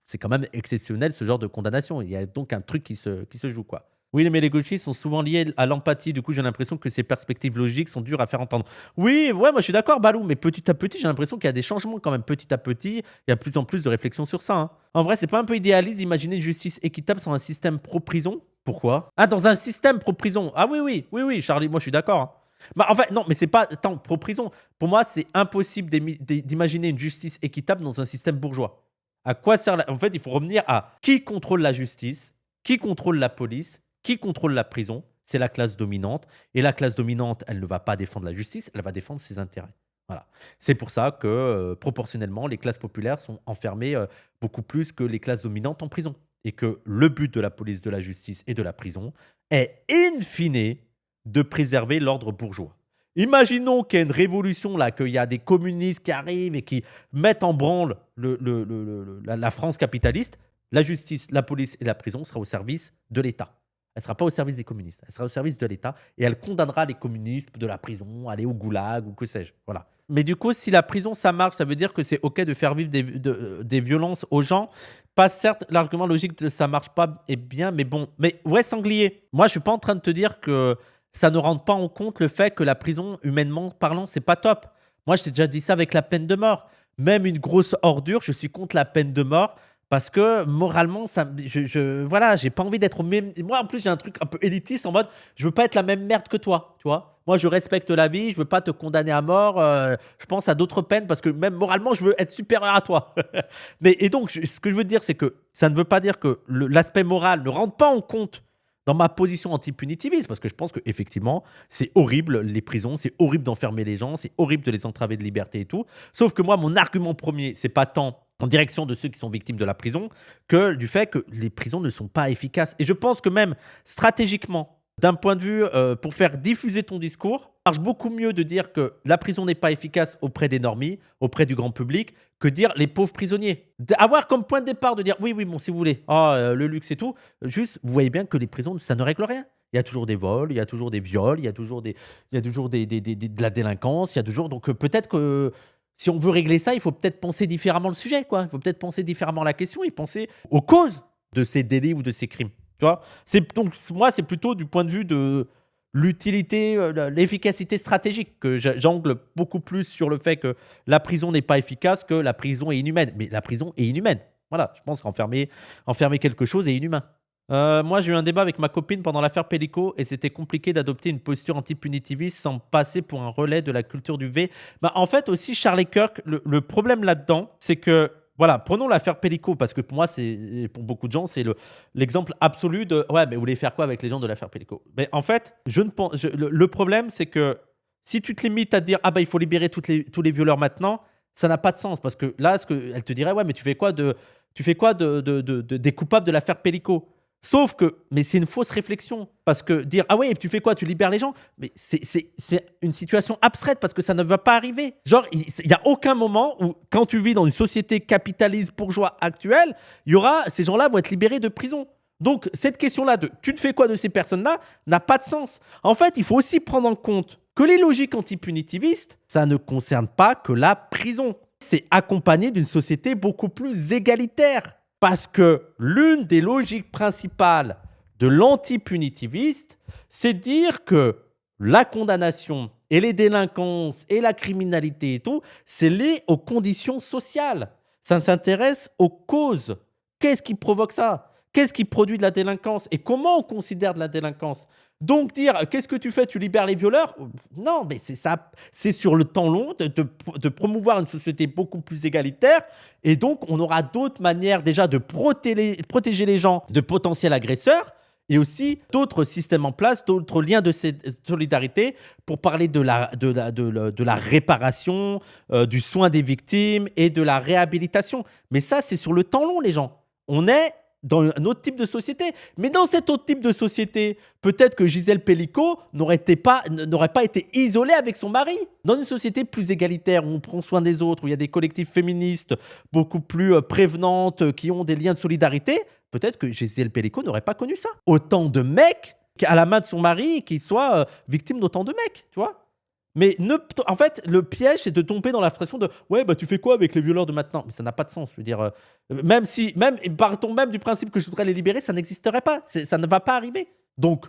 c'est quand même exceptionnel ce genre de condamnation. Il y a donc un truc qui se joue quoi. Oui, mais les gauchistes sont souvent liés à l'empathie. Du coup, j'ai l'impression que ces perspectives logiques sont dures à faire entendre. Oui, ouais, moi je suis d'accord, Balou, mais petit à petit, j'ai l'impression qu'il y a des changements quand même. Petit à petit, il y a de plus en plus de réflexion sur ça. Hein. En vrai, c'est pas un peu idéaliste d'imaginer une justice équitable sans un système pro-prison? Pourquoi? Ah, dans un système pro-prison. Ah oui, Charlie, moi je suis d'accord. Hein. Bah, en fait, non, mais c'est pas tant pro-prison. Pour moi, c'est impossible d'imaginer une justice équitable dans un système bourgeois. À quoi sert En fait, il faut revenir à qui contrôle la justice, qui contrôle la police, qui contrôle la prison? C'est la classe dominante. Et la classe dominante, elle ne va pas défendre la justice, elle va défendre ses intérêts. Voilà. C'est pour ça que, proportionnellement, les classes populaires sont enfermées beaucoup plus que les classes dominantes en prison. Et que le but de la police, de la justice et de la prison est, in fine, de préserver l'ordre bourgeois. Imaginons qu'il y a une révolution, là, qu'il y a des communistes qui arrivent et qui mettent en branle la France capitaliste. La justice, la police et la prison sera au service de l'État. Elle ne sera pas au service des communistes. Elle sera au service de l'État et elle condamnera les communistes de la prison, aller au goulag ou que sais-je. Voilà. Mais du coup, si la prison, ça marche, ça veut dire que c'est OK de faire vivre des violences aux gens. Pas certes, l'argument logique de ça marche pas est bien, mais bon. Mais ouais, Sanglier, moi, je suis pas en train de te dire que ça ne rentre pas en compte le fait que la prison, humainement parlant, c'est pas top. Moi, je t'ai déjà dit ça avec la peine de mort. Même une grosse ordure, je suis contre la peine de mort. Parce que moralement, voilà, j'ai pas envie d'être au même. Moi, en plus, j'ai un truc un peu élitiste en mode je veux pas être la même merde que toi, tu vois. Moi, je respecte la vie, je veux pas te condamner à mort. Je pense à d'autres peines parce que même moralement, je veux être supérieur à toi. Et donc, ce que je veux dire, c'est que ça ne veut pas dire que l'aspect moral ne rentre pas en compte dans ma position anti-punitiviste, parce que je pense qu'effectivement, c'est horrible les prisons, c'est horrible d'enfermer les gens, c'est horrible de les entraver de liberté et tout. Sauf que moi, mon argument premier, c'est pas tant en direction de ceux qui sont victimes de la prison que du fait que les prisons ne sont pas efficaces. Et je pense que même stratégiquement, d'un point de vue pour faire diffuser ton discours, ça marche beaucoup mieux de dire que la prison n'est pas efficace auprès des normies, auprès du grand public, que dire les pauvres prisonniers. Avoir comme point de départ de dire oui, bon, si vous voulez, le luxe et tout, juste, vous voyez bien que les prisons, ça ne règle rien. Il y a toujours des vols, il y a toujours des viols, il y a toujours de la délinquance, il y a toujours. Donc peut-être que si on veut régler ça, il faut peut-être penser différemment le sujet, quoi. Il faut peut-être penser différemment la question et penser aux causes de ces délits ou de ces crimes. Tu vois, donc moi, c'est plutôt du point de vue de l'utilité, l'efficacité stratégique que j'angle beaucoup plus sur le fait que la prison n'est pas efficace que la prison est inhumaine. Mais la prison est inhumaine. Voilà, je pense qu'enfermer quelque chose est inhumain. Moi, j'ai eu un débat avec ma copine pendant l'affaire Pellico et c'était compliqué d'adopter une posture anti-punitiviste sans passer pour un relais de la culture du V. Bah, en fait, aussi, Charlie Kirk, le problème là-dedans, c'est que, voilà, prenons l'affaire Pellico parce que pour moi, pour beaucoup de gens, c'est l'exemple absolu de ouais, mais vous voulez faire quoi avec les gens de l'affaire Pellico? Mais en fait, le problème, c'est que si tu te limites à dire ah bah il faut libérer tous les violeurs maintenant, ça n'a pas de sens parce que là, elle te dirait ouais, mais tu fais quoi des coupables de l'affaire Pellico? Sauf que, mais c'est une fausse réflexion. Parce que dire, ah ouais, tu fais quoi? Tu libères les gens? Mais c'est une situation abstraite parce que ça ne va pas arriver. Genre, il n'y a aucun moment où, quand tu vis dans une société capitaliste bourgeois actuelle, ces gens-là vont être libérés de prison. Donc, cette question-là de tu ne fais quoi de ces personnes-là n'a pas de sens. En fait, il faut aussi prendre en compte que les logiques antipunitivistes, ça ne concerne pas que la prison. C'est accompagné d'une société beaucoup plus égalitaire. Parce que l'une des logiques principales de l'antipunitiviste, c'est dire que la condamnation et les délinquances et la criminalité et tout, c'est lié aux conditions sociales. Ça s'intéresse aux causes. Qu'est-ce qui provoque ça? Qu'est-ce qui produit de la délinquance? Et comment on considère de la délinquance? Donc dire, qu'est-ce que tu fais? Tu libères les violeurs? Non, mais c'est ça. C'est sur le temps long de promouvoir une société beaucoup plus égalitaire. Et donc, on aura d'autres manières déjà de protéger les gens de potentiels agresseurs et aussi d'autres systèmes en place, d'autres liens de solidarité pour parler de la réparation, du soin des victimes et de la réhabilitation. Mais ça, c'est sur le temps long, les gens. On est dans un autre type de société. Mais dans cet autre type de société, peut-être que Gisèle Pellico n'aurait pas été isolée avec son mari. Dans une société plus égalitaire, où on prend soin des autres, où il y a des collectifs féministes beaucoup plus prévenantes, qui ont des liens de solidarité, peut-être que Gisèle Pellico n'aurait pas connu ça. Autant de mecs à la main de son mari qui soient victimes d'autant de mecs, tu vois. Mais en fait, le piège, c'est de tomber dans la frustration de ouais, bah tu fais quoi avec les violeurs de maintenant? Mais ça n'a pas de sens. Je veux dire, partons même du principe que je voudrais les libérer, ça n'existerait pas. Ça ne va pas arriver. Donc,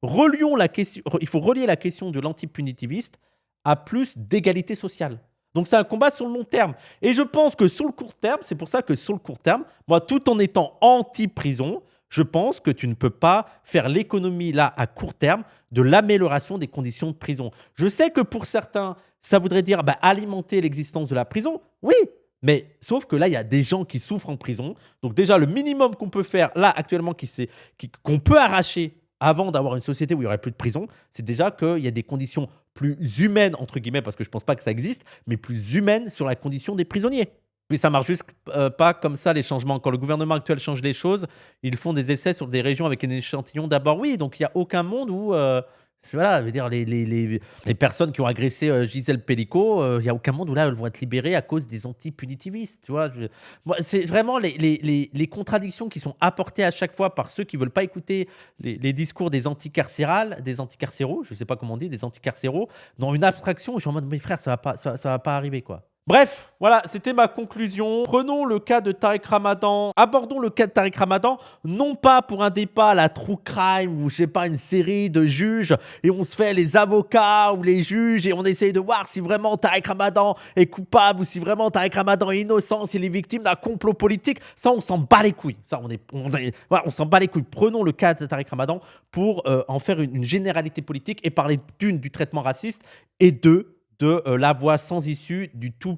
relions la question. Il faut relier la question de l'antipunitiviste à plus d'égalité sociale. Donc, c'est un combat sur le long terme. Et je pense que sur le court terme, c'est pour ça que sur le court terme, moi, tout en étant anti-prison, je pense que tu ne peux pas faire l'économie là à court terme de l'amélioration des conditions de prison. Je sais que pour certains, ça voudrait dire alimenter l'existence de la prison. Oui, mais sauf que là, il y a des gens qui souffrent en prison. Donc déjà, le minimum qu'on peut faire là actuellement, qu'on peut arracher avant d'avoir une société où il n'y aurait plus de prison, c'est déjà qu'il y a des conditions plus humaines, entre guillemets, parce que je ne pense pas que ça existe, mais plus humaines sur la condition des prisonniers. Mais ça marche juste pas comme ça, les changements. Quand le gouvernement actuel change les choses, ils font des essais sur des régions avec un échantillon d'abord. Oui, donc il n'y a aucun monde où voilà, je veux dire, les personnes qui ont agressé Gisèle Pellico, il n'y a aucun monde où là, elles vont être libérées à cause des anti-punitivistes. Tu vois, moi, c'est vraiment les contradictions qui sont apportées à chaque fois par ceux qui ne veulent pas écouter les discours des anticarcéraux, je ne sais pas comment on dit, des anticarcéraux, dans une abstraction. Je suis en mode, mes frères, ça va pas arriver, quoi. Bref, voilà, c'était ma conclusion. Prenons le cas de Tariq Ramadan. Abordons le cas de Tariq Ramadan, non pas pour un débat à la true crime ou je sais pas, une série de juges et on se fait les avocats ou les juges et on essaye de voir si vraiment Tariq Ramadan est coupable ou si vraiment Tariq Ramadan est innocent, s'il est victime d'un complot politique. Ça, on s'en bat les couilles. Ça, voilà, on s'en bat les couilles. Prenons le cas de Tariq Ramadan pour en faire une généralité politique et parler du traitement raciste et de la voie sans issue, du tout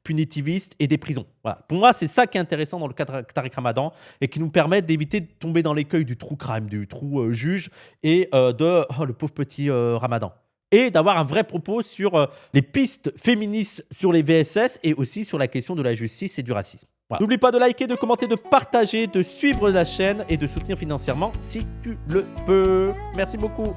punitiviste et des prisons. Voilà. Pour moi, c'est ça qui est intéressant dans le cas de Tariq Ramadan et qui nous permet d'éviter de tomber dans l'écueil du true crime, du true juge et le pauvre petit Ramadan. Et d'avoir un vrai propos sur les pistes féministes sur les VSS et aussi sur la question de la justice et du racisme. Voilà. N'oublie pas de liker, de commenter, de partager, de suivre la chaîne et de soutenir financièrement si tu le peux. Merci beaucoup.